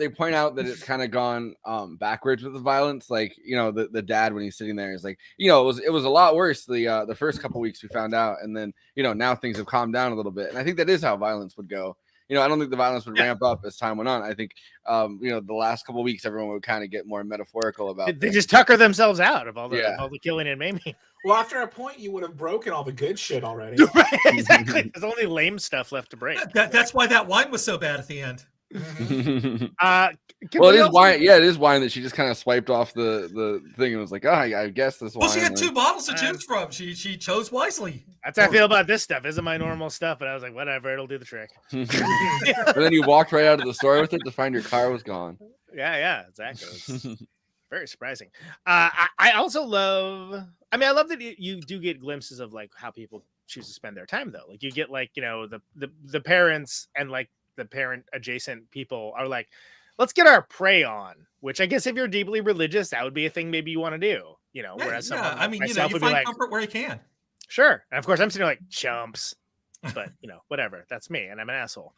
point out that it's kind of gone backwards with the violence. Like the dad when he's sitting there is like it was a lot worse the first couple weeks we found out, and then now things have calmed down a little bit, and I think that is how violence would go. I don't think the violence would ramp up as time went on. I think, the last couple of weeks, everyone would kind of get more metaphorical about. They just tucker themselves out of all the killing and maiming. Well, after a point, you would have broken all the good shit already. Right, exactly. There's only lame stuff left to break. That's why that wine was so bad at the end. Well, it is wine. Yeah, it is wine that she just kind of swiped off the thing and was like, I guess this wine. Well, she had 2 bottles to choose from. She chose wisely. That's how I feel about this stuff. Isn't my normal stuff, but I was like, whatever, it'll do the trick. But then you walked right out of the store with it to find your car was gone. Yeah, exactly. It's very surprising. I also love. I love that you do get glimpses of like how people choose to spend their time, though. Like you get like the parents and like the parent adjacent people are like, let's get our prey on, which I guess if you're deeply religious, that would be a thing maybe you want to do, whereas someone like myself you would find be like, comfort where you can. Sure. And of course I'm sitting like chumps, but whatever, that's me and I'm an asshole.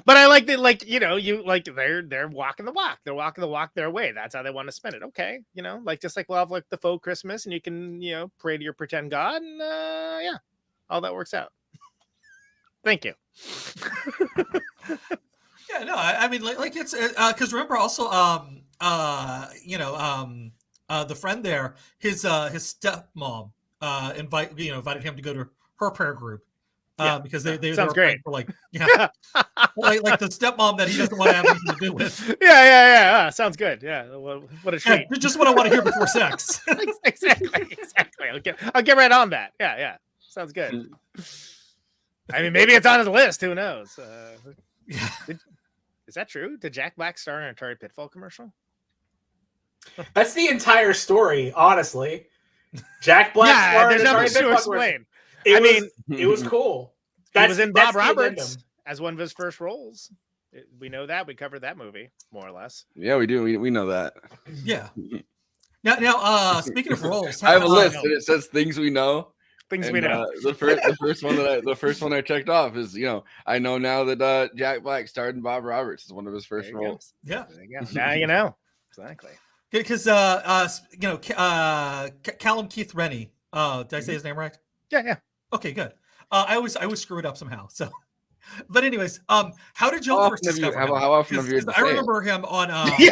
But I like that, like, you like they're walking the walk. They're walking the walk their way. That's how they want to spend it. Okay. Like just like we'll have like the faux Christmas and you can, pray to your pretend God and yeah, all that works out. Thank you. Yeah, no, I mean, like it's because remember also, the friend there, his stepmom, invited him to go to her prayer group, because they sounds were great. for like like the stepmom that he doesn't want to have anything to do with. Yeah. Sounds good. Yeah, what a treat. Yeah, just what I want to hear before sex. Exactly. I'll get right on that. Yeah. Sounds good. I mean, maybe it's on his list. Who knows? Is that true? Did Jack Black star in an Atari Pitfall commercial? That's the entire story, honestly. Jack Black. Yeah, there's nothing to explain. It was cool. He was in Bob Roberts as one of his first roles. We know that. We covered that movie, more or less. Yeah, we do. We know that. Yeah. Now, speaking of roles, I have a list and it says things we know. Things we know. The first one I checked off is I know now that Jack Black starred in Bob Roberts as one of his first roles. Yeah. There you go. Now you know exactly. Because Callum Keith Rennie. Did I say his name right? Yeah. Okay, good. I always screw it up somehow. So, but anyways, how did y'all first discover him? How often have you? I remember him on. Yeah,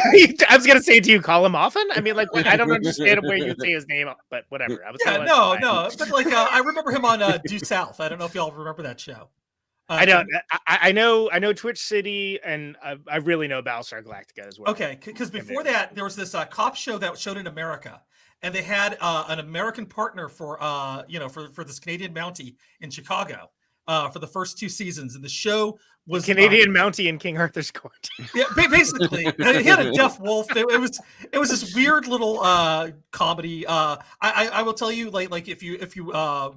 I was gonna say, do you call him often? I mean, like, I don't understand where you say his name, but whatever. No. But like, I remember him on Due South. I don't know if y'all remember that show. I don't. I know Twitch City, and I really know Battlestar Galactica as well. Okay, because before that, there was this cop show that showed in America, and they had an American partner for for this Canadian Mountie in Chicago for the first 2 seasons, and the show was Canadian Mountie in King Arthur's Court. Yeah, basically, he had a deaf wolf. It was this weird little comedy. I will tell you, like if you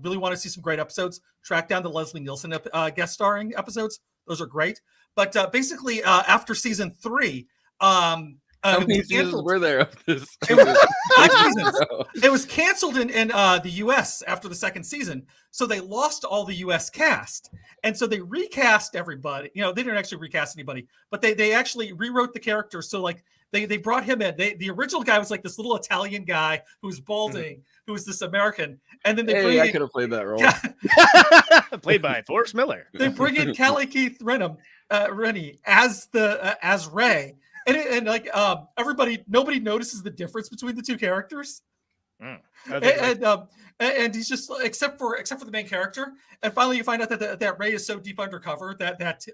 really want to see some great episodes, track down the Leslie Nielsen guest starring episodes. Those are great. But basically, after season 3, how many seasons were there of this? It was 5 seasons. It was canceled in the U.S. after the 2nd season, so they lost all the U.S. cast, and so they recast everybody. They didn't actually recast anybody, but they actually rewrote the characters. So like they brought him in. The original guy was like this little Italian guy who was balding, who was this American, and then I could have played that role. Played by Forrest Miller. They bring in Callie Keith Rennie as as Ray. And nobody notices the difference between the 2 characters, and he's just except for the main character. And finally, you find out that Ray is so deep undercover that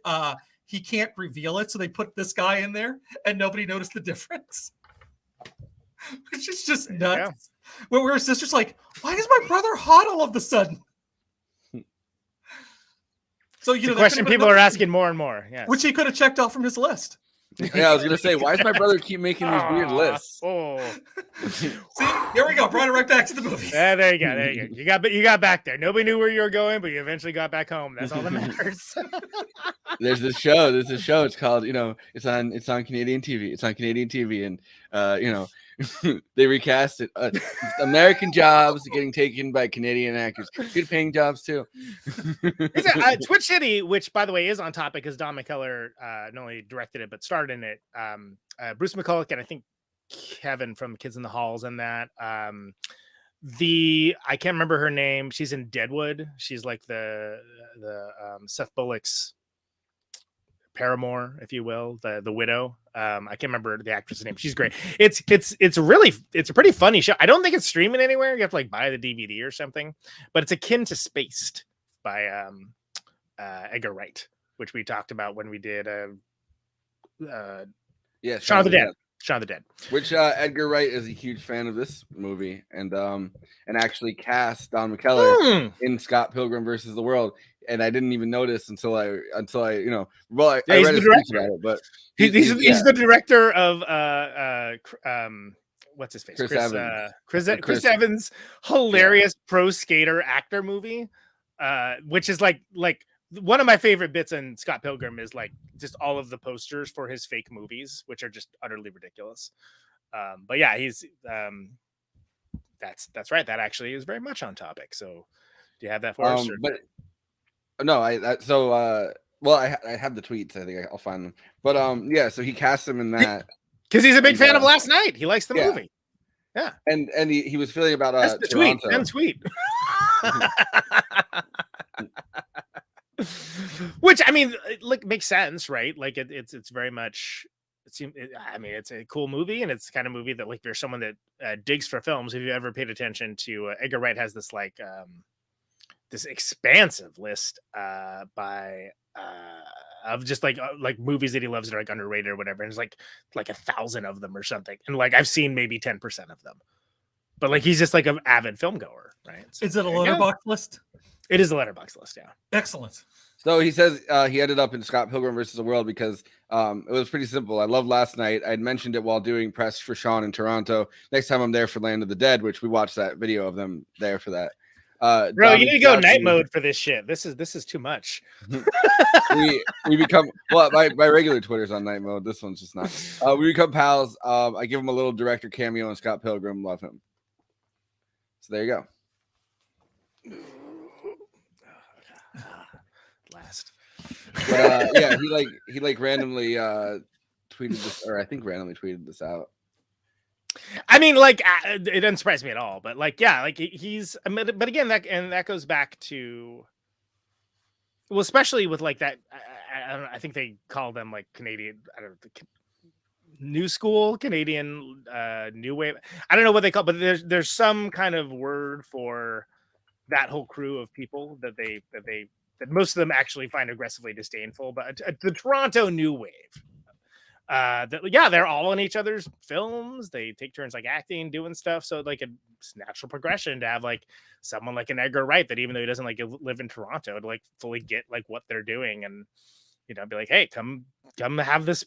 he can't reveal it. So they put this guy in there, and nobody noticed the difference, which is just nuts. Where his sister's like, "Why is my brother hot all of a sudden?" So the question people are asking more and more. Yes. Which he could have checked off from his list. Yeah, I was gonna say, why does my brother keep making these weird lists? See, here we go. Brought it right back to the movie. Yeah, there you go. You got back there. Nobody knew where you were going, but you eventually got back home. That's all that matters. There's this show. It's called, it's on Canadian TV. It's on Canadian TV, and they recast it. American jobs getting taken by Canadian actors. Good paying jobs too. Twitch City, which by the way is on topic, because Don McKellar not only directed it but starred in it. Bruce McCulloch and I think Kevin from Kids in the Halls and that. I can't remember her name. She's in Deadwood. She's like the Seth Bullock's paramour, if you will, the widow. I can't remember the actress' name. She's great. It's a pretty funny show. I don't think it's streaming anywhere. You have to like buy the DVD or something, but it's akin to Spaced by Edgar Wright, which we talked about when we did Shaun of the Dead. Shaun of the Dead. Which Edgar Wright is a huge fan of this movie, and actually cast Don McKellar in Scott Pilgrim versus the World. And I didn't even notice until I I read a speech about it. But he's the director of what's his face? Chris Evans' hilarious pro skater actor movie, which is like one of my favorite bits in Scott Pilgrim is like just all of the posters for his fake movies, which are just utterly ridiculous. But yeah, he's that's right. That actually is very much on topic. So do you have that for us? But no, I have the tweets. I think I'll find them. But yeah, so he cast him in that because he's a big fan of Last Night. He likes the movie. Yeah, and he was feeling about that's the Toronto. tweet. Which I mean, like makes sense, right? Like it's very much. It's a cool movie, and it's the kind of movie that like there's someone that digs for films. If you ever paid attention to Edgar Wright has this like this expansive list by of just like movies that he loves that are like underrated or whatever, and it's like 1,000 of them or something, and like I've seen maybe 10% of them, but like he's just like an avid film goer, right? So, is it a Letterboxd list? It is a Letterboxd list, yeah. Excellent. So he says he ended up in Scott Pilgrim versus the World because it was pretty simple. I love Last Night. I had mentioned it while doing press for Sean in Toronto. Next time I'm there for Land of the Dead, which we watched that video of them there for that. Bro, you need to go night mode for this shit. This is too much. we become my regular Twitter's on night mode. This one's just not. We become pals. I give him a little director cameo in Scott Pilgrim. Love him. So there you go. But yeah, he randomly tweeted this, or I think randomly tweeted this out. I mean, like it doesn't surprise me at all, but like, yeah, like he's, but again, that goes back to, well, especially with like that. I think they call them like Canadian. I don't know, new school Canadian new wave. I don't know what they call, but there's some kind of word for that whole crew of people that most of them actually find aggressively disdainful, but the Toronto new wave. They're all in each other's films. They take turns like acting, doing stuff. So like it's natural progression to have like someone like an Edgar Wright that even though he doesn't like live in Toronto to like fully get like what they're doing and be like, hey, come have this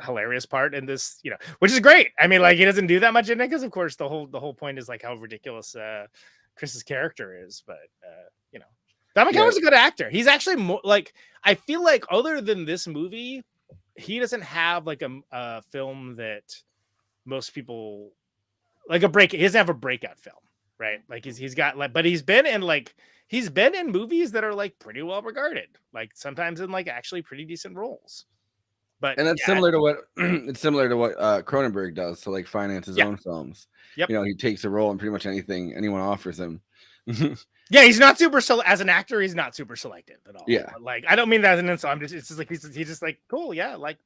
hilarious part in this, which is great. I mean, like he doesn't do that much in it because of course the whole point is like how ridiculous Chris's character is, but Don McKellar's a good actor. He's actually more like, I feel like other than this movie, he doesn't have like a film that most people like he doesn't have a breakout film, right? Like he's got like, but he's been in movies that are like pretty well regarded, like sometimes in like actually pretty decent roles. But that's similar to what Cronenberg does to like finance his own films. Yep. He takes a role in pretty much anything anyone offers him. Yeah, he's not super as an actor. He's not super selective at all. Yeah, but like I don't mean that as an insult. It's just like he's just like cool. Yeah, like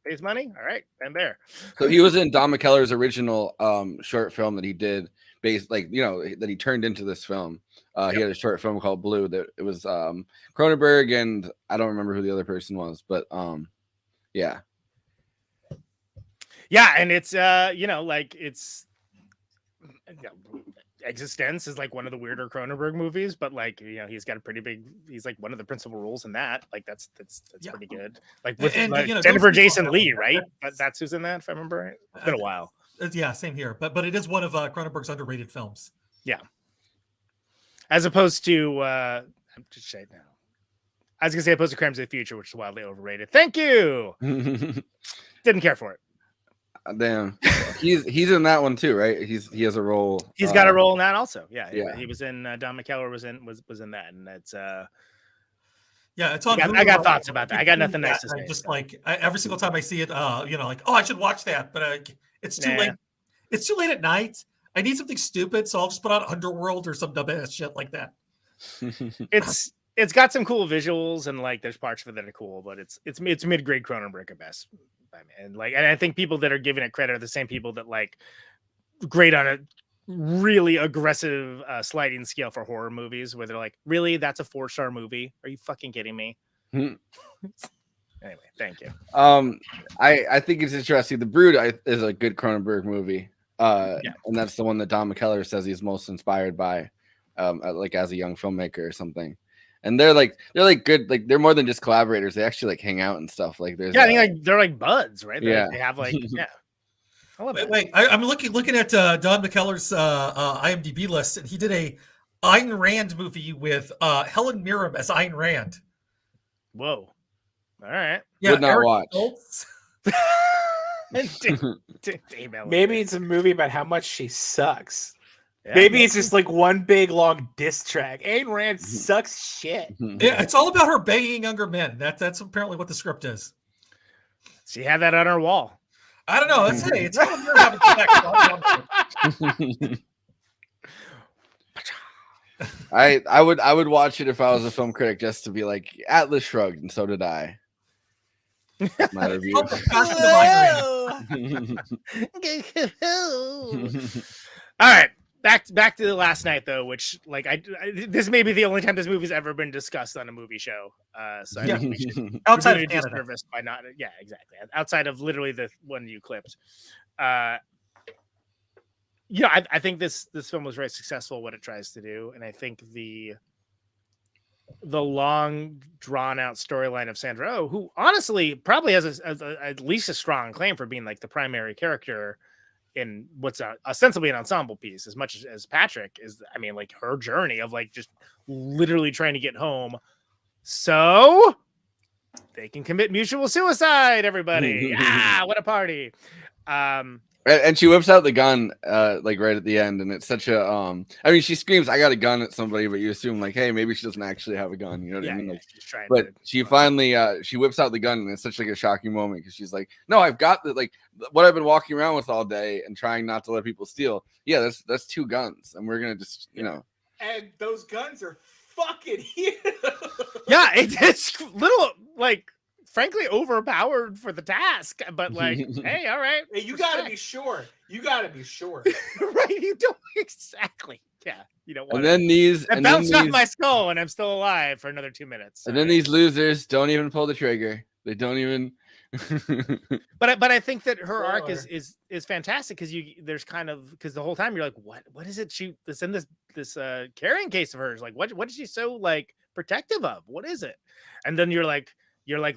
pays money. All right, I'm there. So he was in Don McKellar's original short film that he did, based that he turned into this film. He had a short film called Blue that it was Cronenberg and I don't remember who the other person was, but yeah, and it's Existence is like one of the weirder Cronenberg movies, but like he's got a pretty big. He's like one of the principal roles in that. Like that's pretty good. Like with Jennifer Jason Leigh, right? But that's who's in that, if I remember right. It's been a while. Yeah, same here. But it is one of Cronenberg's underrated films. Yeah. As opposed to I'm just saying now. I was gonna say opposed to Crimes of the Future, which is wildly overrated. Thank you. Didn't care for it. Damn, he's in that one too, right? He has a role. He's got a role in that also. Yeah. He was in. Don McKellar was in that, and that's. It's on. I got thoughts about that. I got nothing nice to say. Just like every single time I see it, like, oh, I should watch that, but it's too late. It's too late at night. I need something stupid, so I'll just put on Underworld or some dumb ass shit like that. It's got some cool visuals and like there's parts of it that are cool, but it's mid-grade Cronenberg at best. And I think people that are giving it credit are the same people that like grade on a really aggressive sliding scale for horror movies, where they're like, really, that's a 4-star movie? Are you fucking kidding me? Anyway, thank you. I think it's interesting. The Brood is a good Cronenberg movie. And that's the one that Don McKellar says he's most inspired by, like as a young filmmaker or something. And they're like good, like they're more than just collaborators. They actually like hang out and stuff. Like there's I think like they're like buds, right? Yeah. They have like I love Wait, I'm looking at Don McKellar's IMDb list, and he did a Ayn Rand movie with Helen Mirren as Ayn Rand. Whoa! All right, would not Eric watch. Stoltz. Maybe it's a movie about how much she sucks. Yeah. Maybe it's just like one big long diss track. Ayn Rand sucks shit. Yeah, it's all about her banging younger men. That's apparently what the script is. She had that on her wall. I don't know. It's Helen Mirren having sex. I would watch it if I was a film critic, just to be like, Atlas shrugged, and so did I. My review. All right, back to the last night though, which like this may be the only time this movie's ever been discussed on a movie show. So I think we should Outside do of Canada. disservice by not. Yeah, exactly. Outside of literally the one you clipped. I think this film was very successful what it tries to do, and I think the long drawn out storyline of Sandra Oh, who honestly probably has at least a strong claim for being like the primary character in what's ostensibly an ensemble piece, as much as Patrick is. I mean, like her journey of like just literally trying to get home so they can commit mutual suicide. Everybody, what a party! And she whips out the gun, like right at the end, and it's such a I mean, she screams, "I got a gun" at somebody, but you assume like, hey, maybe she doesn't actually have a gun. You know what I mean? Like, she's trying but she finally she whips out the gun, and it's such like a shocking moment because she's like, "No, I've got the like what I've been walking around with all day and trying not to let people steal. Yeah, that's 2 guns, and we're gonna just And those guns are fucking huge. Yeah, it's little like. Frankly, overpowered for the task, but like, hey, all right. Hey, you gotta be sure. Right? You don't exactly. Yeah, you don't want. And then these that bounced off my skull, and I'm still alive for another 2 minutes. And then these losers don't even pull the trigger. They don't even. But I think that her arc is fantastic because there's kind of because the whole time you're like, what is it that's in this carrying case of hers? Like, what is she so like protective of? What is it? And then you're like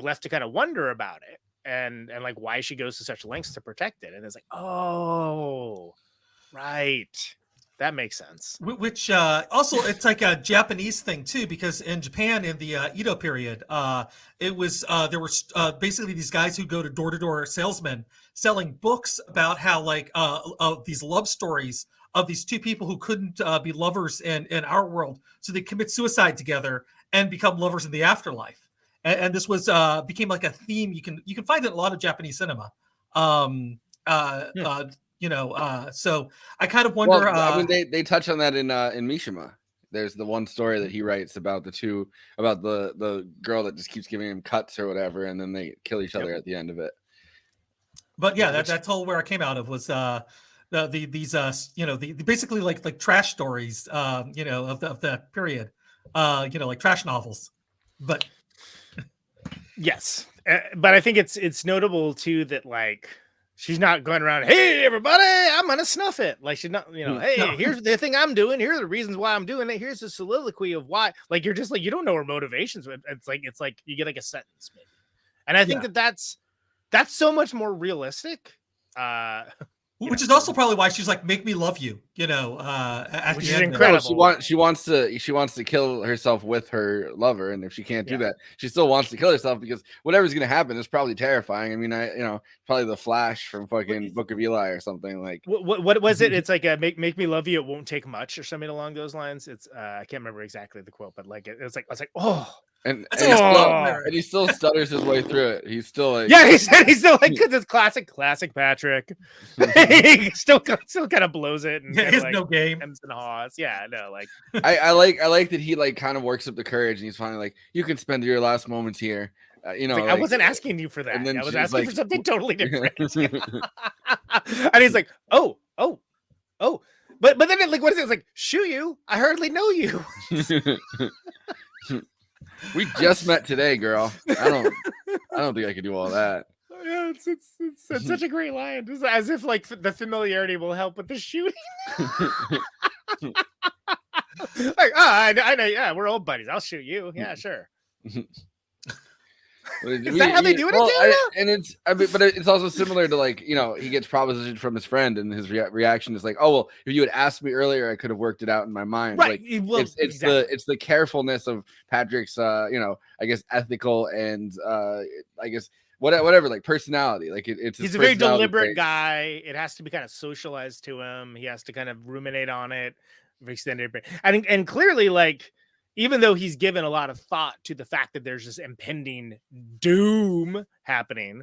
left to kind of wonder about it and like why she goes to such lengths to protect it. And it's like, oh, right. That makes sense. Which also it's like a Japanese thing too, because in Japan in the Edo period, it was there were basically these guys who go to door salesmen selling books about how like these love stories of these 2 people who couldn't be lovers in our world, so they commit suicide together and become lovers in the afterlife. And this was became like a theme. You can find it in a lot of Japanese cinema. So I kind of wonder. Well, I mean, they touch on that in Mishima. There's the one story that he writes about the girl that just keeps giving him cuts or whatever, and then they kill each other at the end of it. But yeah, that's all where I came out of was these basically like trash stories of that period, like trash novels, but. Yes, but I think it's notable too that like she's not going around, hey everybody, I'm gonna snuff it. Like she's not, hey, here's the thing I'm doing. Here are the reasons why I'm doing it. Here's the soliloquy of why. Like you're just like you don't know her motivations. But it's like you get like a sentence maybe, and I think that's so much more realistic. Which is also probably why she's like, "Make me love you," at which the is end. incredible. No, she wants to kill herself with her lover, and if she can't do that, she still wants to kill herself because whatever's gonna happen is probably terrifying. I mean, probably the Flash from fucking Book of Eli or something like. What was it? It's like make me love you. It won't take much or something along those lines. It's I can't remember exactly the quote, but like it's like oh. And That's and, he still, hilarious. and he still stutters his way through it. He's still like, Yeah, he's still like this classic Patrick. He still kind of blows it and Yeah, kinda, he's like, no game. hems and haws. Yeah, no, like I like that he like kind of works up the courage, and he's finally like, you can spend your last moments here. You know, like, I wasn't asking you for that. and then I was she's asking like- for something totally different. And he's like, oh. But then like what is it? It's like, shoo you. I hardly know you. We just met today, girl. I don't think I could do all that. Yeah, it's such a great line. It's as if like the familiarity will help with the shooting. Like, I know, yeah, we're old buddies. I'll shoot you. Yeah, sure. Is that how they do it in Canada? But it's also similar to like, you know, he gets propositioned from his friend, and his reaction is like, oh well, if you had asked me earlier, I could have worked it out in my mind. Right. Like, Well, it's exactly. the carefulness of Patrick's you know, I guess ethical and I guess whatever, like personality. Like it's his He's a very personality deliberate trait. guy. It has to be kind of socialized to him. He has to kind of ruminate on it for extended period. And clearly, like, even though he's given a lot of thought to the fact that there's this impending doom happening,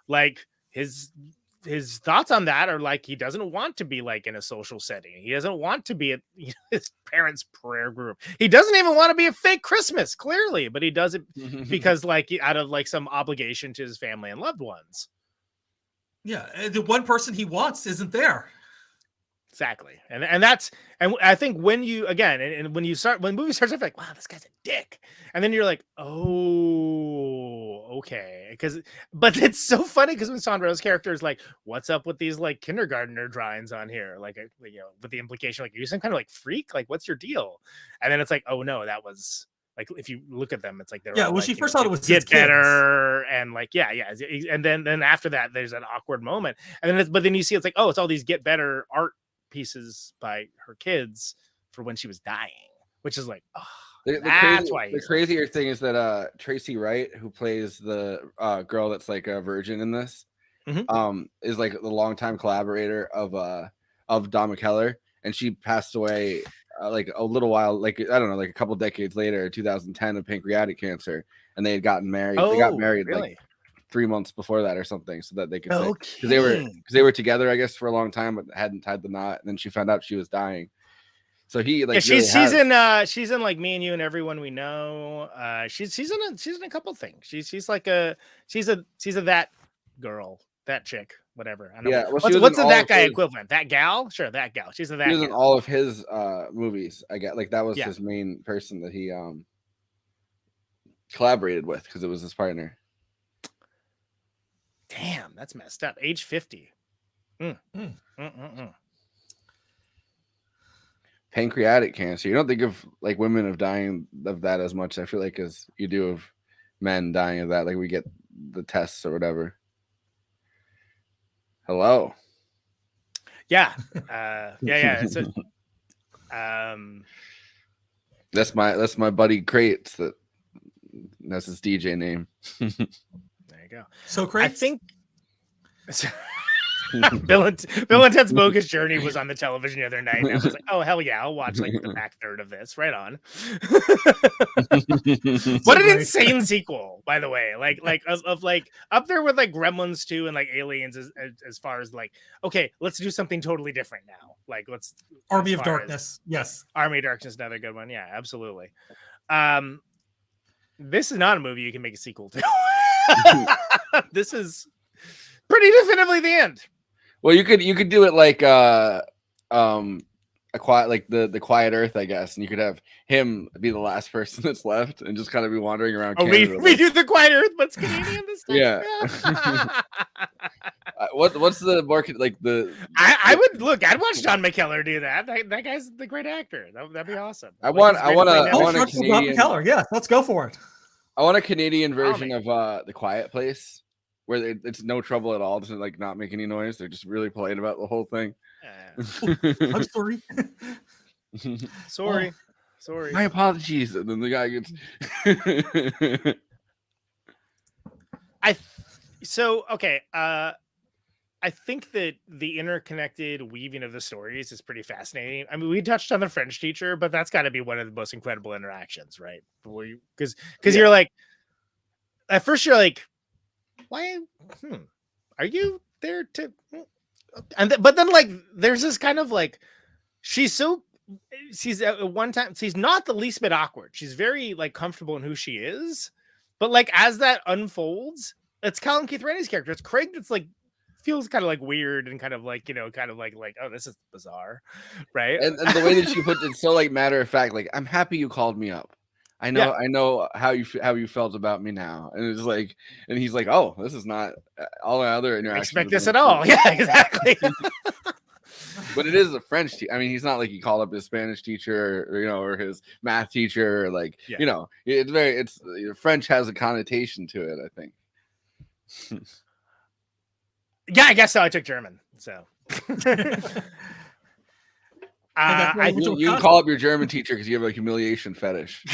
like his thoughts on that are like he doesn't want to be like in a social setting. He doesn't want to be at his parents' prayer group. He doesn't even want to be a fake Christmas, clearly, but he does it because like out of like some obligation to his family and loved ones. Yeah, the one person he wants isn't there. Exactly. And I think when you again and when the movie starts off like, wow, this guy's a dick. And then you're like, oh, okay. But it's so funny because when Sandra's character is like, what's up with these like kindergartner drawings on here? Like, you know, with the implication, like, are you some kind of like freak? Like, what's your deal? And then it's like, oh no, that was like, if you look at them, it's like they're Yeah, all, when like, she you first know, thought it was get his kids. better and like yeah, and then after that there's an awkward moment, and then but then you see it's like, oh, it's all these get better art pieces by her kids for when she was dying, which is like, oh, The crazier thing is that Tracy Wright, who plays the girl that's like a virgin in this, is like the longtime collaborator of Don McKellar, and she passed away like a little while, like I don't know, like a couple decades later, 2010, of pancreatic cancer, and they had gotten married. They got married like 3 months before that or something, so that they could because they were together, I guess, for a long time, but hadn't tied the knot. And then she found out she was dying. So he like she's in like Me and You and Everyone We Know. She's in a couple things. She's a that girl, that chick, whatever. I don't know. What's the that guy equivalent? That gal? Sure, that gal. She's a that. He was gal. in all of his movies. I get like that was his main person that he collaborated with because it was his partner. Damn, that's messed up. Age 50. Pancreatic cancer. You don't think of like women of dying of that as much, I feel like, as you do of men dying of that. Like we get the tests or whatever. Hello. Yeah. It's that's my buddy Crates. That's his DJ name. There you go. So Crates? I think Bill and Ted's Bogus Journey was on the television the other night, and I was like, oh hell yeah, I'll watch like the back third of this. Right on. What an insane sequel, by the way. Like of like up there with like Gremlins 2 and like Aliens as far as like, okay, let's do something totally different now. Like let's Army of Darkness. Yes. Army of Darkness, another good one. Yeah, absolutely. This is not a movie you can make a sequel to. This is pretty definitively the end. Well, you could do it like a quiet, like the Quiet Earth, I guess, and you could have him be the last person that's left and just kind of be wandering around. Oh, we do the Quiet Earth, but it's Canadian this time. Yeah. What's the market like the? I would look. I'd watch John McKellar do that. That guy's the great actor. That'd be awesome. I want a Canadian. McKellar. Yeah, let's go for it. I want a Canadian version of The Quiet Place, where it's no trouble at all to like not make any noise. They're just really polite about the whole thing. I'm sorry. Sorry. My apologies. And then the guy gets. Okay. I think that the interconnected weaving of the stories is pretty fascinating. I mean, we touched on the French teacher, but that's got to be one of the most incredible interactions, right? Because you're like, at first you're like, why? Are you there to? But then like, there's this kind of like, she's at one time, she's not the least bit awkward. She's very like comfortable in who she is, but like as that unfolds, it's Colin Keith Rennie's character. It's Craig that's like feels kind of like weird and kind of like, you know, kind of like oh, this is bizarre, right? And the way that she puts it, so like matter of fact, like I'm happy you called me up. I know how you felt about me now, and it's like, and he's like, oh, this is not all my other interactions. Expect this at all? Yeah, exactly. But it is a French I mean, he's not like he called up his Spanish teacher or, you know, or his math teacher, or like, you know, it's French has a connotation to it, I think. Yeah, I guess so. I took German, so. You can call up your German teacher because you have a humiliation fetish.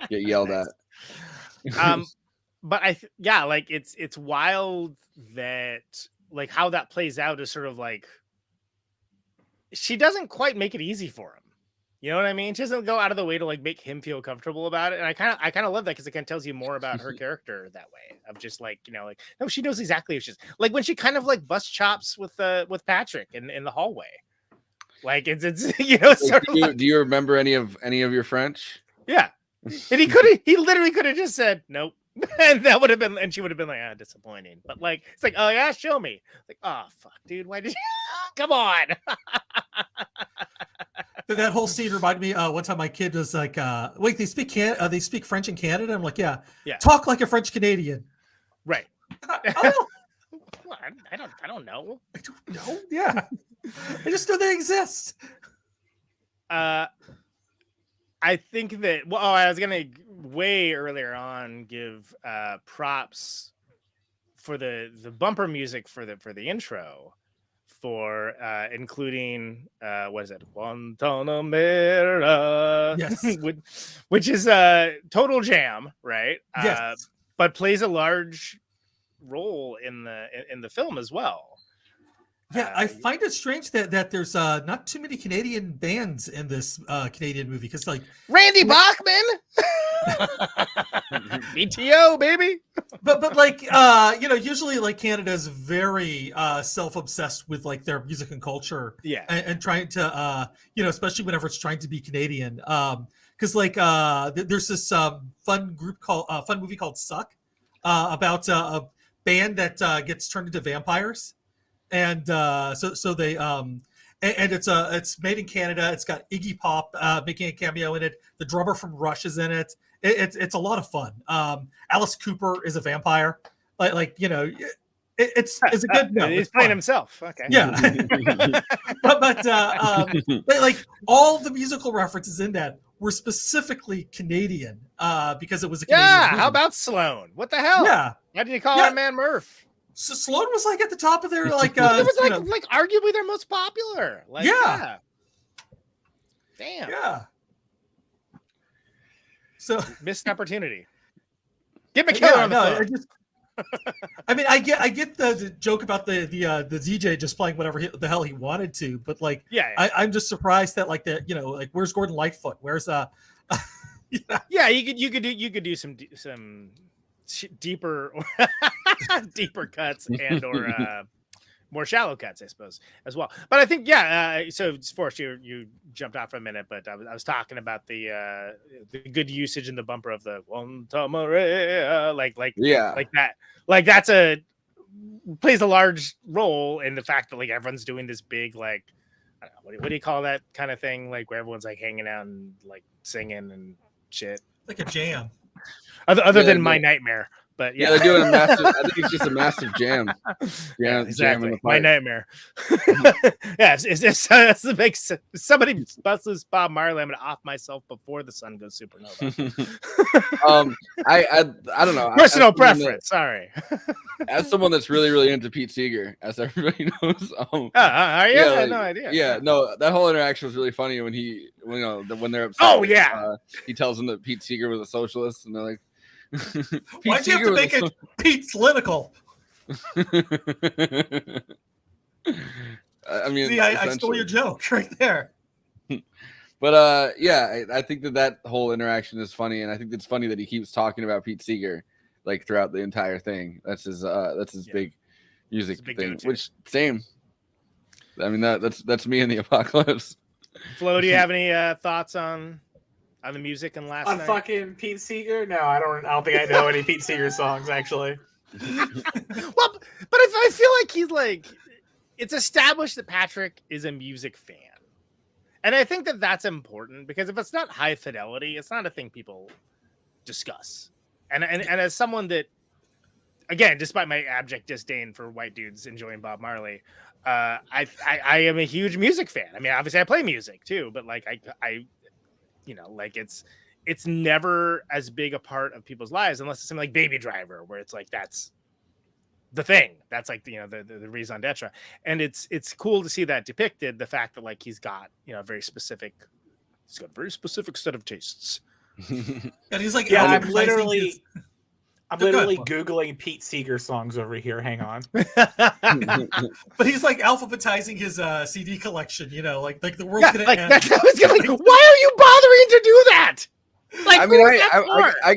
Get yelled at. But like it's wild that like how that plays out is sort of like she doesn't quite make it easy for him. You know what I mean? She doesn't go out of the way to like make him feel comfortable about it. And I kind of love that because it kind of tells you more about her character that way. Of just like, you know, like, no, she knows exactly who she's like when she kind of like bust chops with Patrick in the hallway. Like it's you know, sort of do you remember any of your French? Yeah. And he literally could have just said nope. And that would have been, and she would have been like, disappointing. But like, it's like, oh yeah, show me. Like, oh fuck, dude, why did you come on? That whole scene reminded me. One time, my kid was like, "Wait, they speak French in Canada?" I'm like, "Yeah, talk like a French Canadian." Right. I don't know. I don't know. Yeah, I just know they exist. I think that. Well, I was gonna way earlier on give props for the bumper music for the intro. For including what is it, Guantanamera? Yes, which is total jam, right? Yes, but plays a large role in the film as well. Yeah, I find it strange that there's not too many Canadian bands in this Canadian movie because like Randy Bachman, BTO baby. But like you know, usually like Canada is very self-obsessed with like their music and culture, and trying to you know, especially whenever it's trying to be Canadian, because like there's this fun movie called Suck about a band that gets turned into vampires. And so they and it's made in Canada. It's got Iggy Pop making a cameo in it. The drummer from Rush is in it. It's a lot of fun. Alice Cooper is a vampire. Like you know, it's a good. No, he's playing himself. Okay. Yeah. but like all the musical references in that were specifically Canadian because it was a Canadian movie. How about Sloan? What the hell? Yeah. Why did you call our man Murph? So Sloan was like at the top of their like. It was like arguably their most popular. Like, yeah. Damn. Yeah. So missed opportunity. Get McKellar on the phone. I mean, I get the joke about the DJ just playing whatever the hell he wanted to, but like, I'm just surprised that like you know, like where's Gordon Lightfoot? Where's Yeah, you could do some deeper cuts and or more shallow cuts, I suppose, as well. But I think so Forrest, you jumped off for a minute, but I was talking about the good usage in the bumper of the Guantanamera, like that, like that's plays a large role in the fact that like everyone's doing this big like I don't know, what do you call that kind of thing, like where everyone's like hanging out and like singing and shit, like a jam. Other than My Nightmare, but they're doing a massive. I think it's just a massive jam. Yeah, exactly. Jam My Nightmare. It's like somebody busts Bob Marley. I'm gonna off myself before the sun goes supernova. I don't know. Personal preference. Sorry. As someone that's really really into Pete Seeger, as everybody knows. Are you? I had no idea. Yeah, no, that whole interaction was really funny when they're upset. Oh yeah. He tells them that Pete Seeger was a socialist, and they're like. Why'd you have to make it Pete political? I mean, See, I stole your joke right there. But yeah, I think that whole interaction is funny, and I think it's funny that he keeps talking about Pete Seeger like throughout the entire thing. That's his big music big thing. go-to. Which same. I mean that's me in the apocalypse. Flo, do you have any thoughts on the music and last On night? fucking Pete Seeger? No, I don't think I know any Pete Seeger songs actually. Well, but I feel like he's like, it's established that Patrick is a music fan. And I think that that's important because if it's not high fidelity, it's not a thing people discuss. And as someone that, again, despite my abject disdain for white dudes enjoying Bob Marley, I am a huge music fan. I mean, obviously I play music too, but like I you know, like it's never as big a part of people's lives unless it's something like Baby Driver, where it's like that's the thing. That's like, you know, the raison d'etre. And it's cool to see that depicted, the fact that like he's got, you know, a very specific set of tastes. And he's like, yeah, I'm advertising literally his- Googling Pete Seeger songs over here. Hang on. But he's like alphabetizing his CD collection, you know, like the world's gonna like end. that's, I was gonna, like, why are you bothering to do that? Like, I mean, who is that for? I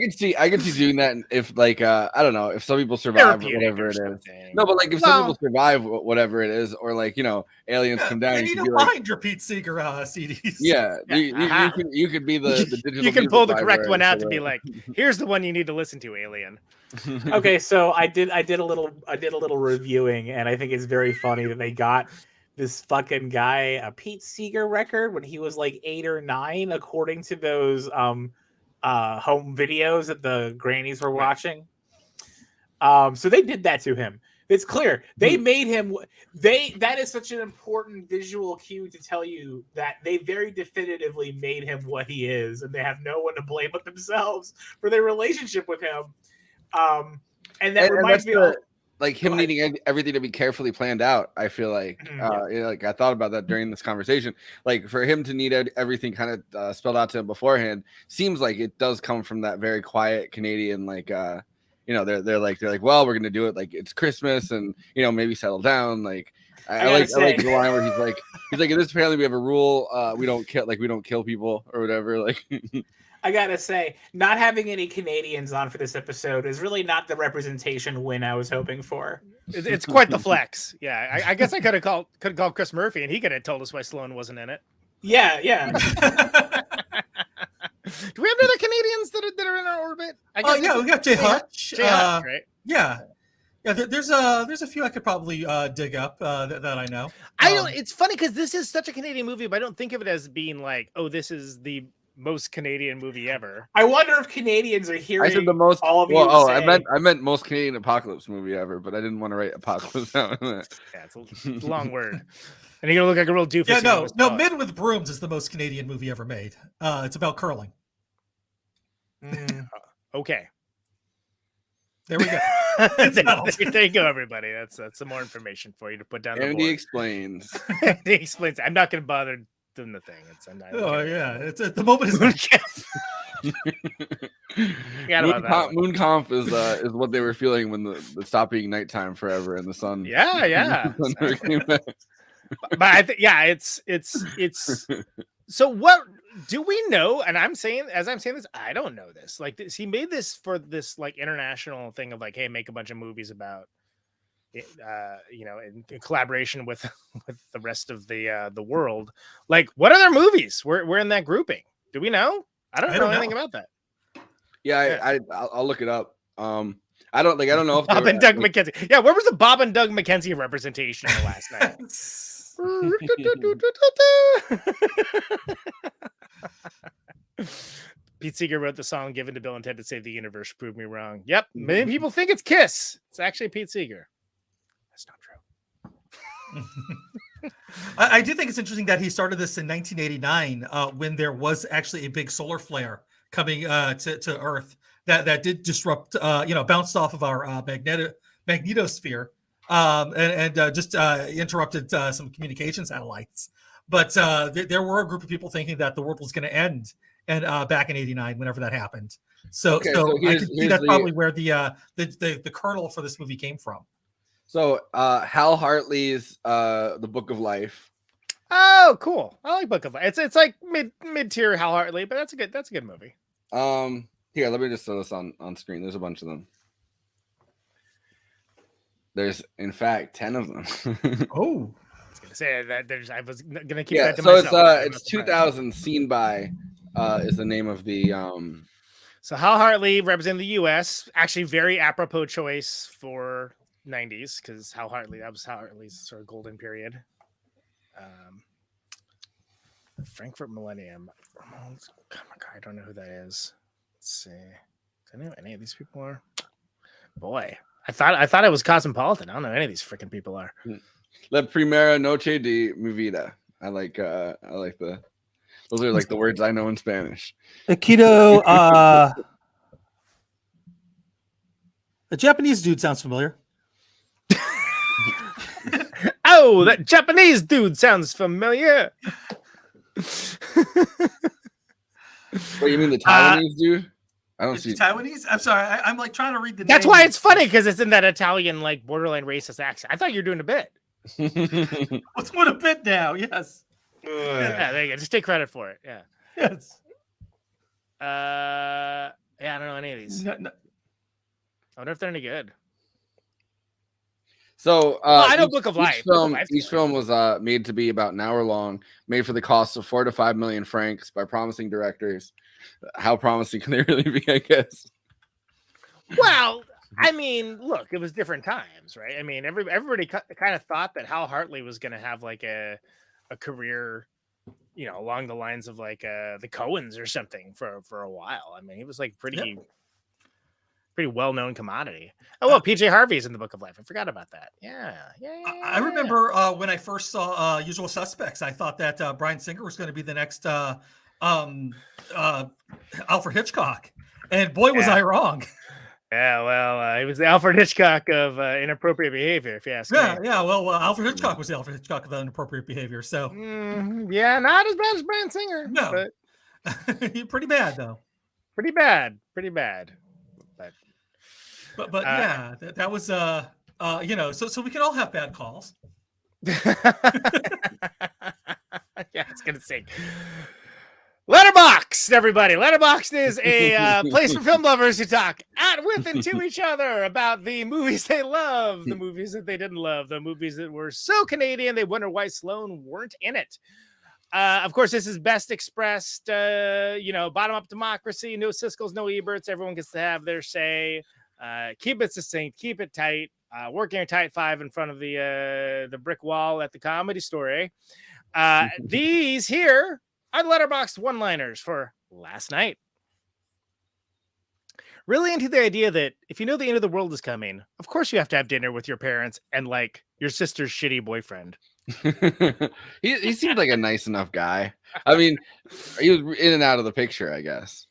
can see doing that if like I don't know, if some people survive Therapeutic whatever or it is. something. No, but like if Well- some people survive whatever it is, or like, you know, aliens come down, They you need could to be like, find your Pete Seeger CDs. yeah, Yeah, you could be the digital. You can music pull the correct library one out for to be the- like, here's the one you need to listen to, alien. Okay, so I did a little reviewing, and I think it's very funny that they got this fucking guy a Pete Seeger record when he was like 8 or 9, according to those home videos that the grannies were watching. So they did that to him. It's clear they made him. That is such an important visual cue to tell you that they very definitively made him what he is, and they have no one to blame but themselves for their relationship with him. And that reminds me of like him needing everything to be carefully planned out. I feel like, you know, like I thought about that during this conversation. Like for him to need everything kind of spelled out to him beforehand seems like it does come from that very quiet Canadian, like, you know, they're like, well, we're gonna do it like it's Christmas, and you know, maybe settle down. Like I like the line where he's like in this family we have a rule, we don't kill people or whatever. Like. I gotta say, not having any Canadians on for this episode is really not the representation win I was hoping for. It's quite the flex. Yeah, I guess I could have called Chris Murphy, and he could have told us why Sloan wasn't in it. Yeah. Do we have other Canadians that are in our orbit? Oh yeah, we got Jay Hutch. Jay Hutch, right? Yeah. There's a few I could probably dig up that I know. I don't. It's funny because this is such a Canadian movie, but I don't think of it as being like, oh, this is the most Canadian movie ever. I wonder if Canadians are hearing. I said the most. All of you. I meant most Canadian apocalypse movie ever, but I didn't want to write apocalypse out. Yeah, it's a long word, and you're gonna look like a real doofus. Yeah, no. Men with Brooms is the most Canadian movie ever made. It's about curling. Okay. There we go. There you go, everybody. That's some more information for you to put down. Andy explains. Andy explains. I'm not going to bother doing the thing. It's at the moment. Moon Conf is what they were feeling when the stopped being nighttime forever and the sun. Yeah. The sun never came back. But I think it's. So what do we know? And I'm saying this, I don't know this. Like he made this for this like international thing of like, hey, make a bunch of movies about, you know, in collaboration with the rest of the world. Like, what other movies we're in that grouping? Do we know? I don't know anything about that. Yeah, I'll look it up. I don't know if Bob and Doug McKenzie. Yeah, where was the Bob and Doug McKenzie representation last night? Pete Seeger wrote the song given to Bill and Ted to Save the Universe. Prove me wrong. Yep, many people think it's Kiss. It's actually Pete Seeger. That's not true. I do think it's interesting that he started this in 1989 when there was actually a big solar flare coming to Earth that did disrupt, bounced off of our magnetosphere and just interrupted some communication satellites. But there were a group of people thinking that the world was going to end, and back in '89, whenever that happened. So I can see that's probably where the kernel for this movie came from. So Hal Hartley's The Book of Life. Oh, cool. I like Book of Life. It's like mid tier Hal Hartley, but that's a good movie. Here, let me just throw this on screen. There's a bunch of them. There's in fact 10 of them. Oh, I was gonna say that. I was gonna keep that to so myself. it's 2000 Seen By is the name of the So Hal Hartley representing the U.S. Actually, very apropos choice for 90s because that was Hal Hartley's sort of golden period. Frankfurt Millennium. Oh my God, I don't know who that is. Let's see. Do I know who any of these people are? Boy, I thought it was Cosmopolitan. I don't know who any of these freaking people are. La Primera Noche de Mi Vida. I like the those are like the words I know in Spanish. Aikido. A Japanese dude sounds familiar. Oh, that Japanese dude sounds familiar. What, you mean the Taiwanese dude? I don't see Taiwanese. I'm sorry. I'm like trying to read the. That's name. why it's funny because it's in that Italian, like borderline racist accent. I thought you were doing a bit. What's doing a bit now? Yes. Yeah, there you go. Just take credit for it. Yeah. Yes. Yeah, I don't know any of these. No. I wonder if they're any good. So I know Book of Life. Each film was made to be about an hour long, made for the cost of 4 to 5 million francs by promising directors. How promising can they really be, I guess? Well, I mean, look, it was different times, right? I mean, everybody kind of thought that Hal Hartley was going to have like a career, along the lines of like the Coens or something for a while. I mean, he was like pretty well-known commodity. Oh, well, PJ Harvey's in The Book of Life. I forgot about that. Yeah. I remember when I first saw Usual Suspects, I thought that Bryan Singer was going to be the next Alfred Hitchcock. And boy, was I wrong. Yeah, well, he was the Alfred Hitchcock of inappropriate behavior, if you ask me. Yeah. Well, Alfred Hitchcock was the Alfred Hitchcock of inappropriate behavior. So, yeah, not as bad as Bryan Singer. No, but pretty bad though. Pretty bad. But yeah, that was so we can all have bad calls. Yeah, I was gonna say. Letterboxd, everybody. Letterboxd is a place for film lovers to talk at, with, and to each other about the movies they love, the movies that they didn't love, the movies that were so Canadian they wonder why Sloan weren't in it. Of course, this is best expressed, bottom-up democracy, no Siskel's, no Eberts. Everyone gets to have their say. Keep it succinct, keep it tight. Working a tight 5 in front of the brick wall at the Comedy Store. These here are Letterboxd one-liners for last night. Really into the idea that if you know the end of the world is coming, of course you have to have dinner with your parents and like your sister's shitty boyfriend. he seemed like a nice enough guy. I mean, he was in and out of the picture, I guess.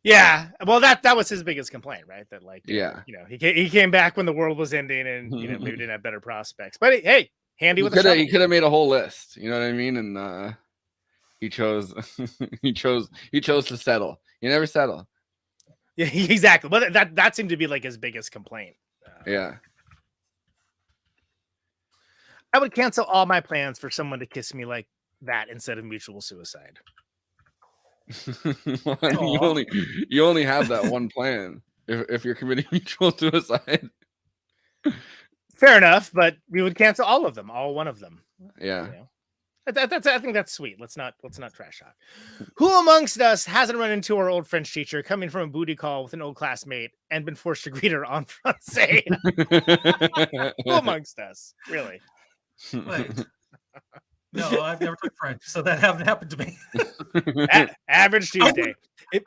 Yeah, well, that was his biggest complaint, right? That like, yeah, he came back when the world was ending, and maybe didn't have better prospects. But hey, handy with he could have made a whole list. You know what I mean? And he chose he chose to settle. You never settle. Yeah, exactly. But that seemed to be like his biggest complaint. Yeah. I would cancel all my plans for someone to kiss me like that instead of mutual suicide. you only have that one plan if you're committing mutual suicide. Fair enough, but we would cancel all of them, all one of them. Yeah. I think that's sweet. Let's not trash talk. Who amongst us hasn't run into our old French teacher coming from a booty call with an old classmate and been forced to greet her en français? Who amongst us, really? Wait. No, I've never took French, so that haven't happened to me. Average Tuesday.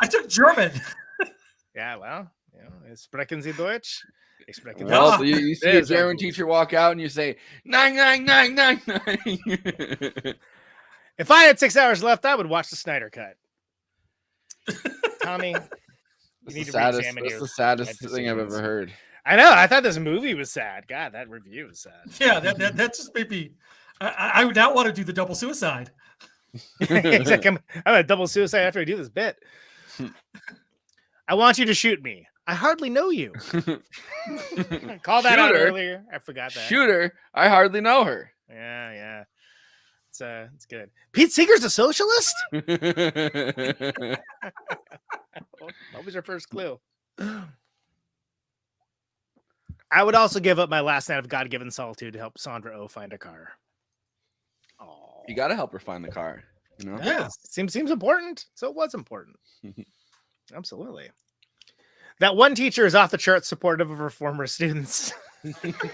I took German. Yeah, well, sprechen Sie Deutsch? Well, you see a German teacher walk out and you say, 9. If I had 6 hours left, I would watch the Snyder Cut. Tommy, you need to re-examine That's the saddest thing I've ever heard. I know. I thought this movie was sad. God, that review was sad. Yeah, that just made me. I would not want to do the double suicide. It's like I'm a double suicide after I do this bit. I want you to shoot me. I hardly know you. Call that out earlier. I forgot that. Shooter, I hardly know her. Yeah. It's good. Pete Seeger's a socialist? What was your first clue? I would also give up my last night of God-given solitude to help Sandra Oh find a car. Oh, You got to help her find the car. You know? yeah. Seems important. So it was important. Absolutely. That one teacher is off the charts supportive of her former students. How does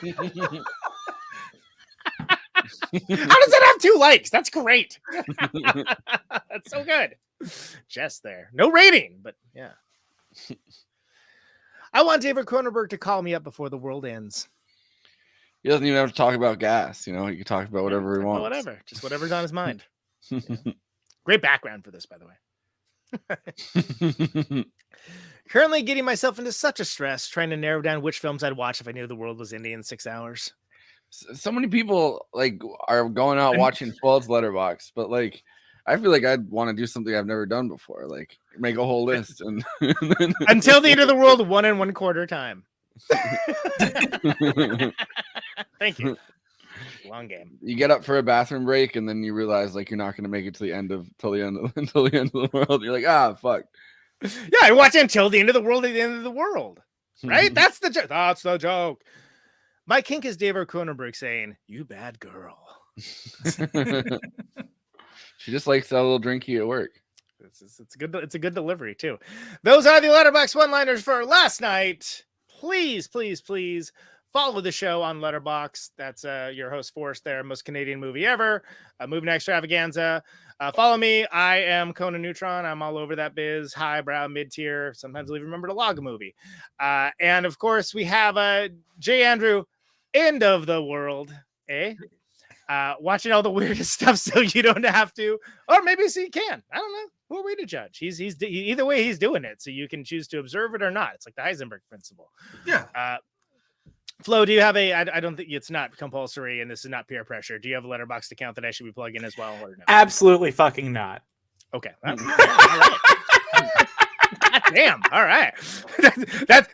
that have 2 likes? That's great. That's so good. Just there. No rating, but yeah. I want David Cronenberg to call me up before the world ends. He doesn't even have to talk about gas. You know, he can talk about whatever he wants. Whatever. Just whatever's on his mind. Yeah. Great background for this, by the way. Currently getting myself into such a stress trying to narrow down which films I'd watch if I knew the world was ending in 6 hours. So many people like are going out watching 12's Letterboxd, but like I feel like I'd want to do something I've never done before, like make a whole list and until the end of the world 1 1/4 time. Thank you. Long game. You get up for a bathroom break and then you realize like you're not going to make it to the end of until the end of the world. You're like, fuck. Yeah, I watch until the end of the world at the end of the world. Right? That's the joke. That's the joke. My kink is David Cronenberg saying, "You bad girl." She just likes that little drinky at work. It's a good delivery too. Those are the Letterboxd one-liners for last night. Please follow the show on Letterboxd. That's your host Forrest there, most Canadian movie ever, moving extravaganza. Follow me. I am Conan Neutron. I'm all over that biz, highbrow, mid-tier. Sometimes I'll even remember to log a movie. And of course, we have J. Andrew, end of the world, watching all the weirdest stuff so you don't have to, or maybe so you can. I don't know. Who are we to judge? He's either way he's doing it, so you can choose to observe it or not. It's like the Heisenberg principle. Yeah. Flo, do you have I don't think it's not compulsory and this is not peer pressure. Do you have a Letterboxd account that I should be plugging as well or no? Absolutely fucking not. Okay. All right. Damn. All right.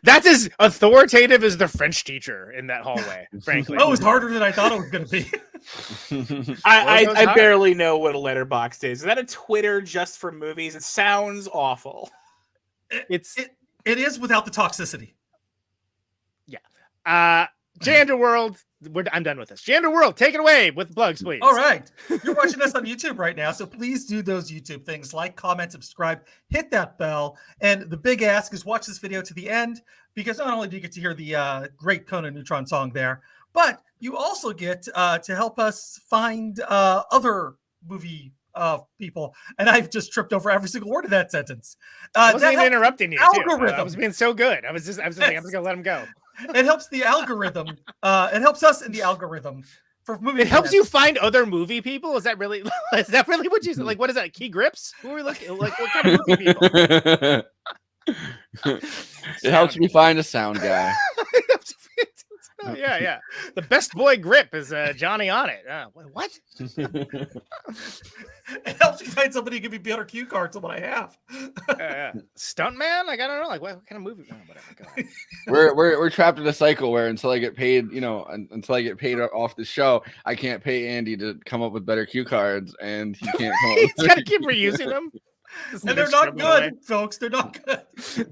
That's as authoritative as the French teacher in that hallway, frankly. That was harder than I thought it was going to be. I barely know what a Letterboxd is. Is that a Twitter just for movies? It sounds awful. It is without the toxicity. Yeah. Jander World. I'm done with this. Jander World, take it away with the plugs, please. All right. You're watching us on YouTube right now, so please do those YouTube things. Like, comment, subscribe, hit that bell. And the big ask is watch this video to the end, because not only do you get to hear the great Conan Neutron song there, but you also get to help us find other movie people. And I've just tripped over every single word of that sentence. I wasn't even interrupting you. Algorithm. I was being so good. I was just like, I'm just going to let him go. It helps the algorithm. It helps us in the algorithm for movie. It helps you find other movie people. Is that really what you said? Like, what is that? Key grips? Who are we looking like? What kind of movie people? It helps me find a sound guy. Yeah. The best boy grip is Johnny on it. What? It helps you find somebody who can be better cue cards than what I have. Stuntman? Like, I don't know. Like, what kind of movie? Oh, whatever. We're trapped in a cycle where until I get paid, until I get paid off the show, I can't pay Andy to come up with better cue cards, and he can't. He's got to keep reusing them. And they're not good, folks. They're not good.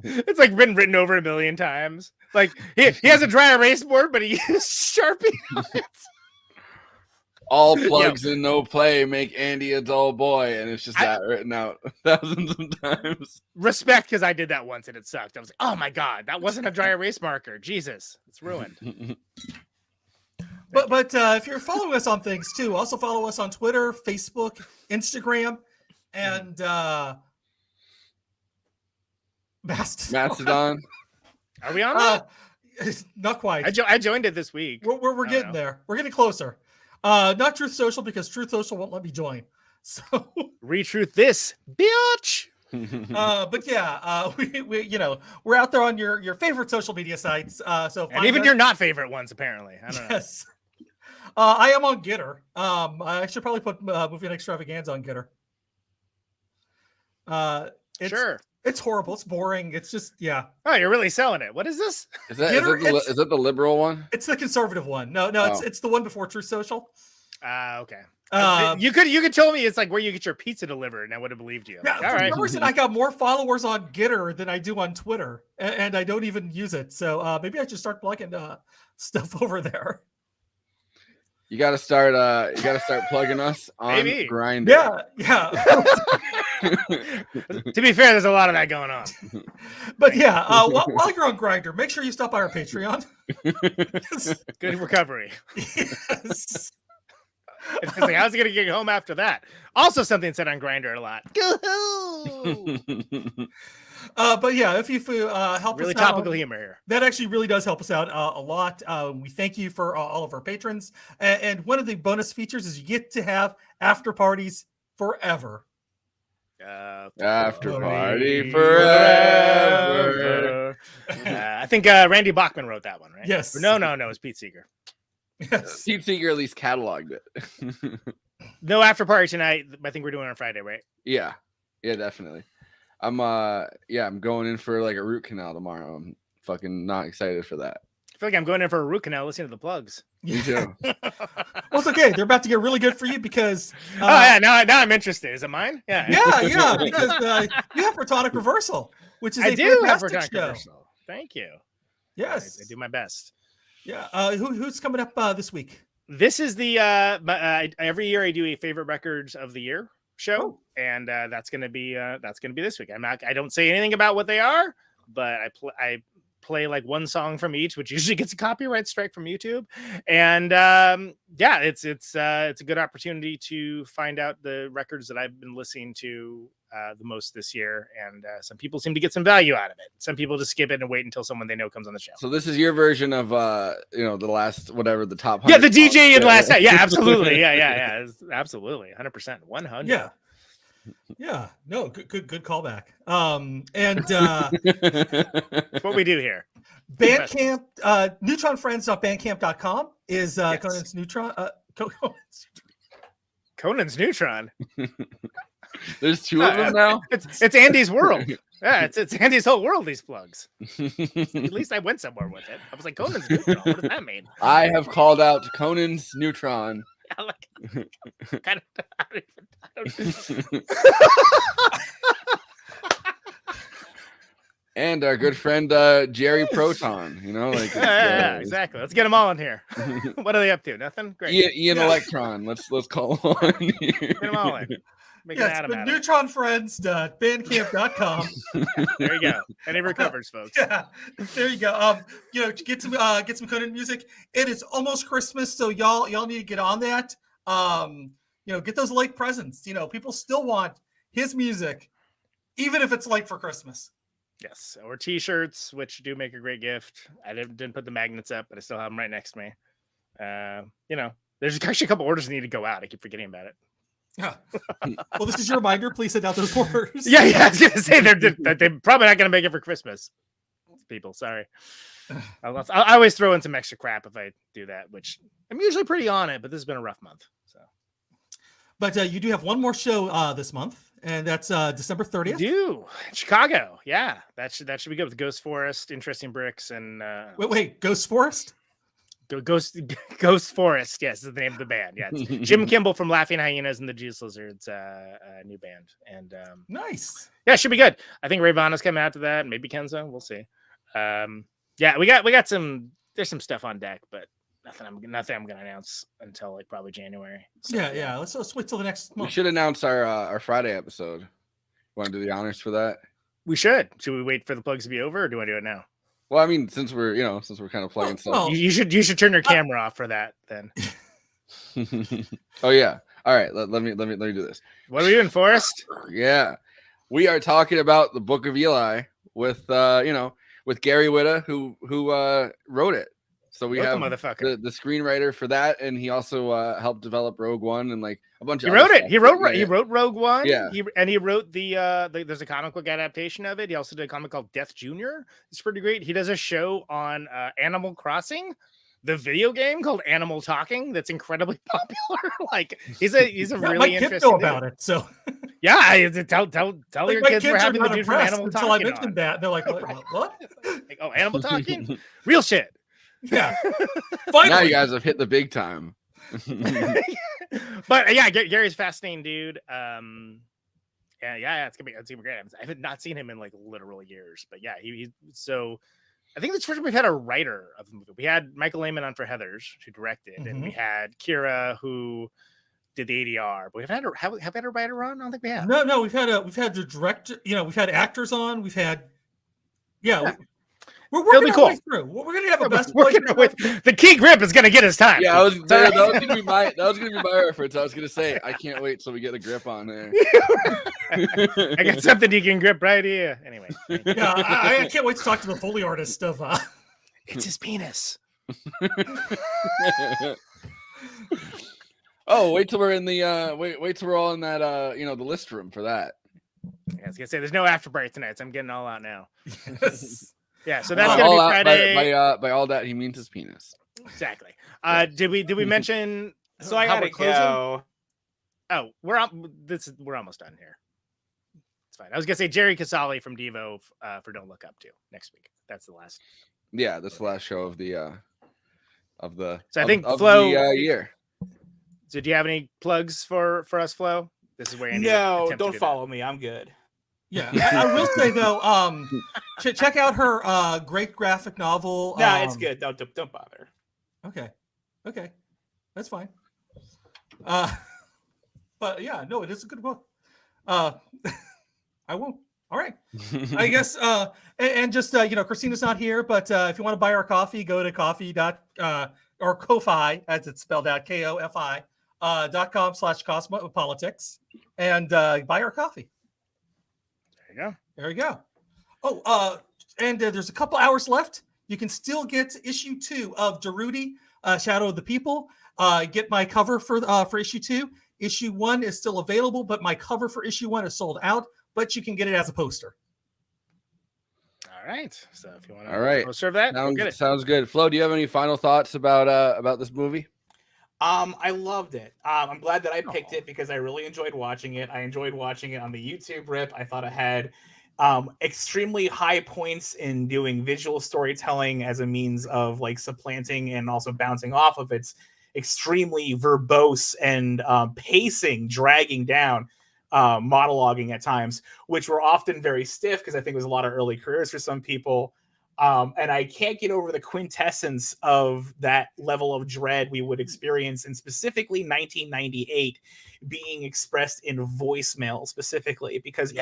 It's like been written over 1 million times. Like he has a dry erase board, but he uses Sharpie on it. All plugs and no play make Andy a dull boy, and it's just that written out thousands of times. Respect, because I did that once and it sucked. I was like, oh my god, that wasn't a dry erase marker. Jesus, it's ruined. But if you're following us on things too, also follow us on Twitter, Facebook, Instagram, and Mastodon. Are we on that? Not quite. I joined it this week. We're getting there. We're getting closer. Not Truth Social, because Truth Social won't let me join. So retruth this, bitch. But yeah, we're out there on your favorite social media sites. And even your not favorite ones, apparently. I don't know. Yes. I am on Gitter. I should probably put Movie and Extravaganza on Gitter. It's It's horrible. It's boring. It's just Oh, you're really selling it. What is this? Is that the liberal one? It's the conservative one. No, it's the one before Truth Social. Okay. You could tell me it's like where you get your pizza delivered, and I would have believed you. Yeah, Like, for all right. some reason, I got more followers on Gitter than I do on Twitter, and I don't even use it. So maybe I should start plugging stuff over there. You got to start plugging us on Grindr. Yeah. To be fair, there's a lot of that going on. But while you're on Grindr, make sure you stop by our Patreon. Good recovery. Yes. It's like, how's he gonna get home after that? Also, something said on Grindr a lot. But if you help really us out, topical humor here. that actually really does help us out a lot. We thank you for all of our patrons, and one of the bonus features is you get to have after parties forever. After party forever. I think Randy Bachman wrote that one, right? Yes. No, it's Pete Seeger. Yes. Pete Seeger at least cataloged it. No after party tonight. I think we're doing it on Friday, right? Yeah, definitely. I'm going in for like a root canal tomorrow. I'm fucking not excited for that. I feel like I'm going in for a root canal listening to the plugs. Me too. Well, it's okay. They're about to get really good for you because now I'm interested. Is it mine? Yeah, because you have protonic reversal, which is I a do have fantastic protonic show. reversal. Thank you. Yes, I do my best. Yeah. Who's coming up this week? This is the every year I do a favorite records of the year show, and that's gonna be this week. I don't say anything about what they are, but I play like one song from each, which usually gets a copyright strike from YouTube. And it's a good opportunity to find out the records that I've been listening to the most this year. And some people seem to get some value out of it. Some people just skip it and wait until someone they know comes on the show. So this is your version of the last the top 100. Yeah, the DJ in songs. last night. Yeah, absolutely. Yeah. Absolutely. 100%. 100. Yeah. Yeah, no, good callback. That's what we do here. Bandcamp, neutronfriends.bandcamp.com is yes. Conan's Neutron. Conan's Neutron. There's two of them now. It's Andy's world. Yeah, it's Andy's whole world. These plugs. At least I went somewhere with it. I was like, Conan's Neutron. What does that mean? I have called out Conan's Neutron. Kind of. And our good friend Jerry Proton, exactly. Let's get them all in here. What are they up to? Nothing. Great. Ian Electron. Let's call him on. Get them all in. neutronfriends.bandcamp.com. There you go. And it recovers, folks. Yeah, there you go. Get some Conan music. It is almost Christmas, so y'all need to get on that. Get those late presents. People still want his music, even if it's late for Christmas. Yes, or T-shirts, which do make a great gift. I didn't put the magnets up, but I still have them right next to me. There's actually a couple orders that need to go out. I keep forgetting about it. Yeah. Well, this is your reminder. Please send out those orders. Yeah. I was gonna say they're probably not gonna make it for Christmas. People, sorry. I always throw in some extra crap if I do that, which I'm usually pretty on it. But this has been a rough month. So. But you do have one more show this month. And that's December 30th. Do Chicago, yeah. That should be good with Ghost Forrest, Interesting Bricks, and wait, Ghost Forrest? Ghost Forrest, yes, is the name of the band. Yeah, it's Jim Kimball from Laughing Hyenas and the Juice Lizards, new band. And nice. Yeah, it should be good. I think Ray Vanna's coming out to that, maybe Kenzo. We'll see. We got some. There's some stuff on deck, but nothing I'm gonna announce until like probably January. So, yeah. Let's wait till the next month. We should announce our Friday episode. Want to do the honors for that? We should. Should we wait for the plugs to be over, or do I do it now? Well, I mean, since we're kind of plugging stuff, well, you should turn your camera off for that then. Oh yeah. All right. Let me do this. What are we doing, Forrest? Yeah, we are talking about the Book of Eli with Gary Whitta who wrote it. So we have the screenwriter for that, and he also helped develop Rogue One and like a bunch of. He wrote it. He wrote Rogue One. Yeah, he wrote the there's a comic book adaptation of it. He also did a comic called Death Junior. It's pretty great. He does a show on Animal Crossing, the video game called Animal Talking. That's incredibly popular. Like he's a really my interesting. kid know about it. So Yeah, tell Like, your my kids we're kids are having the not dude from impressed Animal until Talking I mentioned on. that. They're like, what? Like, oh, Animal Talking? Real shit. Yeah. Now Finally. you guys have hit the big time. But yeah, Gary's a fascinating dude. Yeah, it's gonna be great. I have not seen him in like literal years, but yeah, he's so. I think it's the first time we've had a writer of the movie. We had Michael Lehman on for Heathers, who directed, and we had Kira, who did the ADR. But we've had have we had a writer on? I don't think we have. No, we've had the director. We've had actors on. We've had, we're working our way through. We're gonna have a best working with the key grip is gonna get his time. Yeah, that was gonna be my reference. I was gonna say I can't wait till we get a grip on there. I got something you can grip right here. Anyway, yeah, I can't wait to talk to the Foley artist of. It's his penis. Oh, wait till we're in the wait till we're all in that the list room for that. Yeah, I was gonna say there's no after break tonight, so I'm getting all out now. Yes. Yeah, so that's gonna be Friday. By all that he means his penis. Exactly. Did we mention? So I gotta go. Oh, we're almost done here. It's fine. I was gonna say Jerry Casale from Devo for Don't Look Up to next week. That's the last. Yeah, that's the last show of the So I think Flo year. So do you have any plugs for us, Flo? This is where Andy don't follow me. I'm good. Yeah, I will say though, check out her great graphic novel. No, it's good. Don't bother. Okay, that's fine. But yeah, no, it is a good book. I won't. All right, I guess. And just Christina's not here, but if you want to buy our coffee, go to coffee or Ko-fi as it's spelled out KOFI.com/cosmopolitics and buy our coffee. There you go. Oh, and there's a couple hours left. You can still get issue 2 of Darude, Shadow of the People. Get my cover for issue 2. Issue 1 is still available, but my cover for issue 1 is sold out. But you can get it as a poster. All right. So if you want to serve that, sounds good. Flo, do you have any final thoughts about this movie? I loved it. I'm glad that I picked it because I really enjoyed watching it. I enjoyed watching it on the YouTube rip. I thought it had extremely high points in doing visual storytelling as a means of like supplanting and also bouncing off of its extremely verbose and pacing, dragging down, monologuing at times, which were often very stiff because I think it was a lot of early careers for some people. And I can't get over the quintessence of that level of dread we would experience in specifically 1998 being expressed in voicemail specifically, because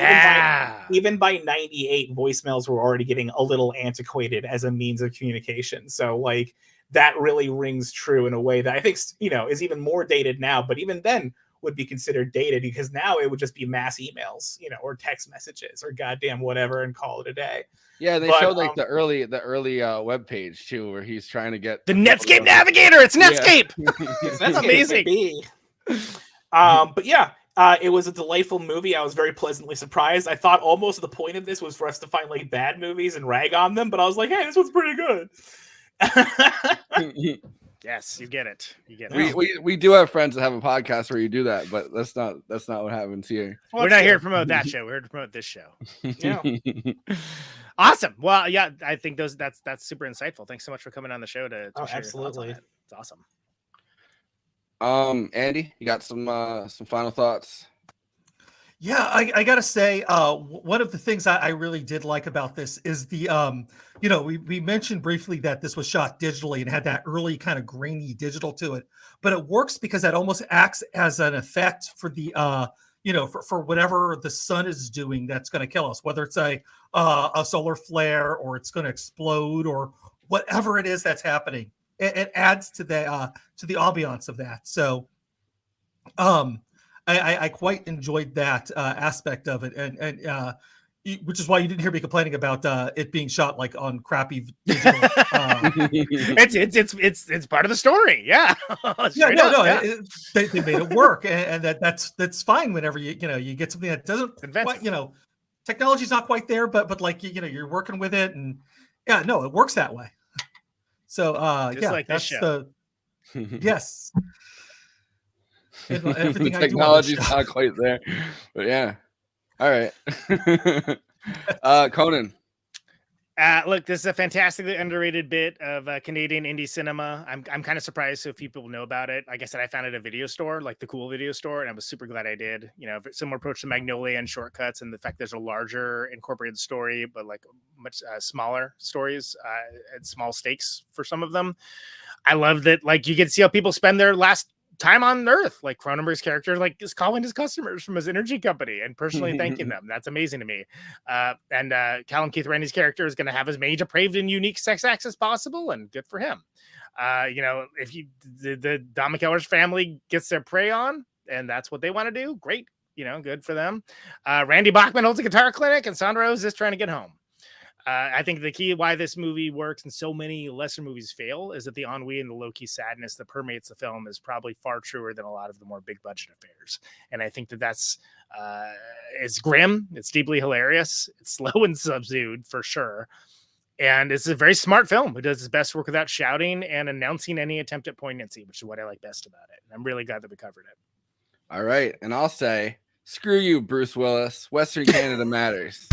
even by 98, voicemails were already getting a little antiquated as a means of communication. So like that really rings true in a way that I think, is even more dated now, but even then would be considered dated because now it would just be mass emails, or text messages or goddamn whatever and call it a day. Yeah, they showed like the early web page too, where he's trying to get the Netscape Navigator. It's Netscape. Yeah. That's amazing. But yeah, it was a delightful movie. I was very pleasantly surprised. I thought almost the point of this was for us to find like bad movies and rag on them, but I was like, hey, this one's pretty good. Yes, you get it. We do have friends that have a podcast where you do that, but that's not what happens here. We're not here to promote that show. We're here to promote this show. Yeah. Awesome. Well, yeah, I think that's super insightful. Thanks so much for coming on the show to share absolutely. Your thoughts on it. It's awesome. Andy, you got some final thoughts? Yeah, I gotta say, one of the things I really did like about this is the, we mentioned briefly that this was shot digitally and had that early kind of grainy digital to it, but it works because that almost acts as an effect for the, for whatever the sun is doing that's going to kill us, whether it's a solar flare or it's going to explode or whatever it is that's happening. It adds to the ambiance of that. So, I quite enjoyed that aspect of it, and which is why you didn't hear me complaining about it being shot like on crappy digital. It's part of the story. Yeah. They made it work, and that's fine whenever you get something that doesn't quite, technology's not quite there, but like you're working with it, and it works that way. So Just like that's this show. yes. in The everything I do. technology's not quite there, but yeah. All right. Conan. Look, this is a fantastically underrated bit of Canadian indie cinema. I'm kind of surprised so few people know about it. Like I said, I found it at a video store, like the cool video store, and I was super glad I did. You know, similar approach to Magnolia and Shortcuts, and the fact there's a larger incorporated story, but like much smaller stories and small stakes for some of them. I love that. Like you get to see how people spend their last time on Earth. Like Cronenberg's character, like is calling his customers from his energy company and personally thanking them. That's amazing to me. And Callum Keith Randy's character is going to have as many depraved and unique sex acts as possible, and good for him. You know, if the Don McKellar's family gets their prey on, and that's what they want to do, great. You know, good for them. Randy Bachman holds a guitar clinic, and Sandra is just trying to get home. I think the key why this movie works and so many lesser movies fail is that the ennui and the low-key sadness that permeates the film is probably far truer than a lot of the more big budget affairs. And I think that's it's grim, it's deeply hilarious, it's slow and subdued for sure. And it's a very smart film who does his best work without shouting and announcing any attempt at poignancy, which is what I like best about it. And I'm really glad that we covered it. All right. And I'll say, screw you, Bruce Willis. Western Canada matters.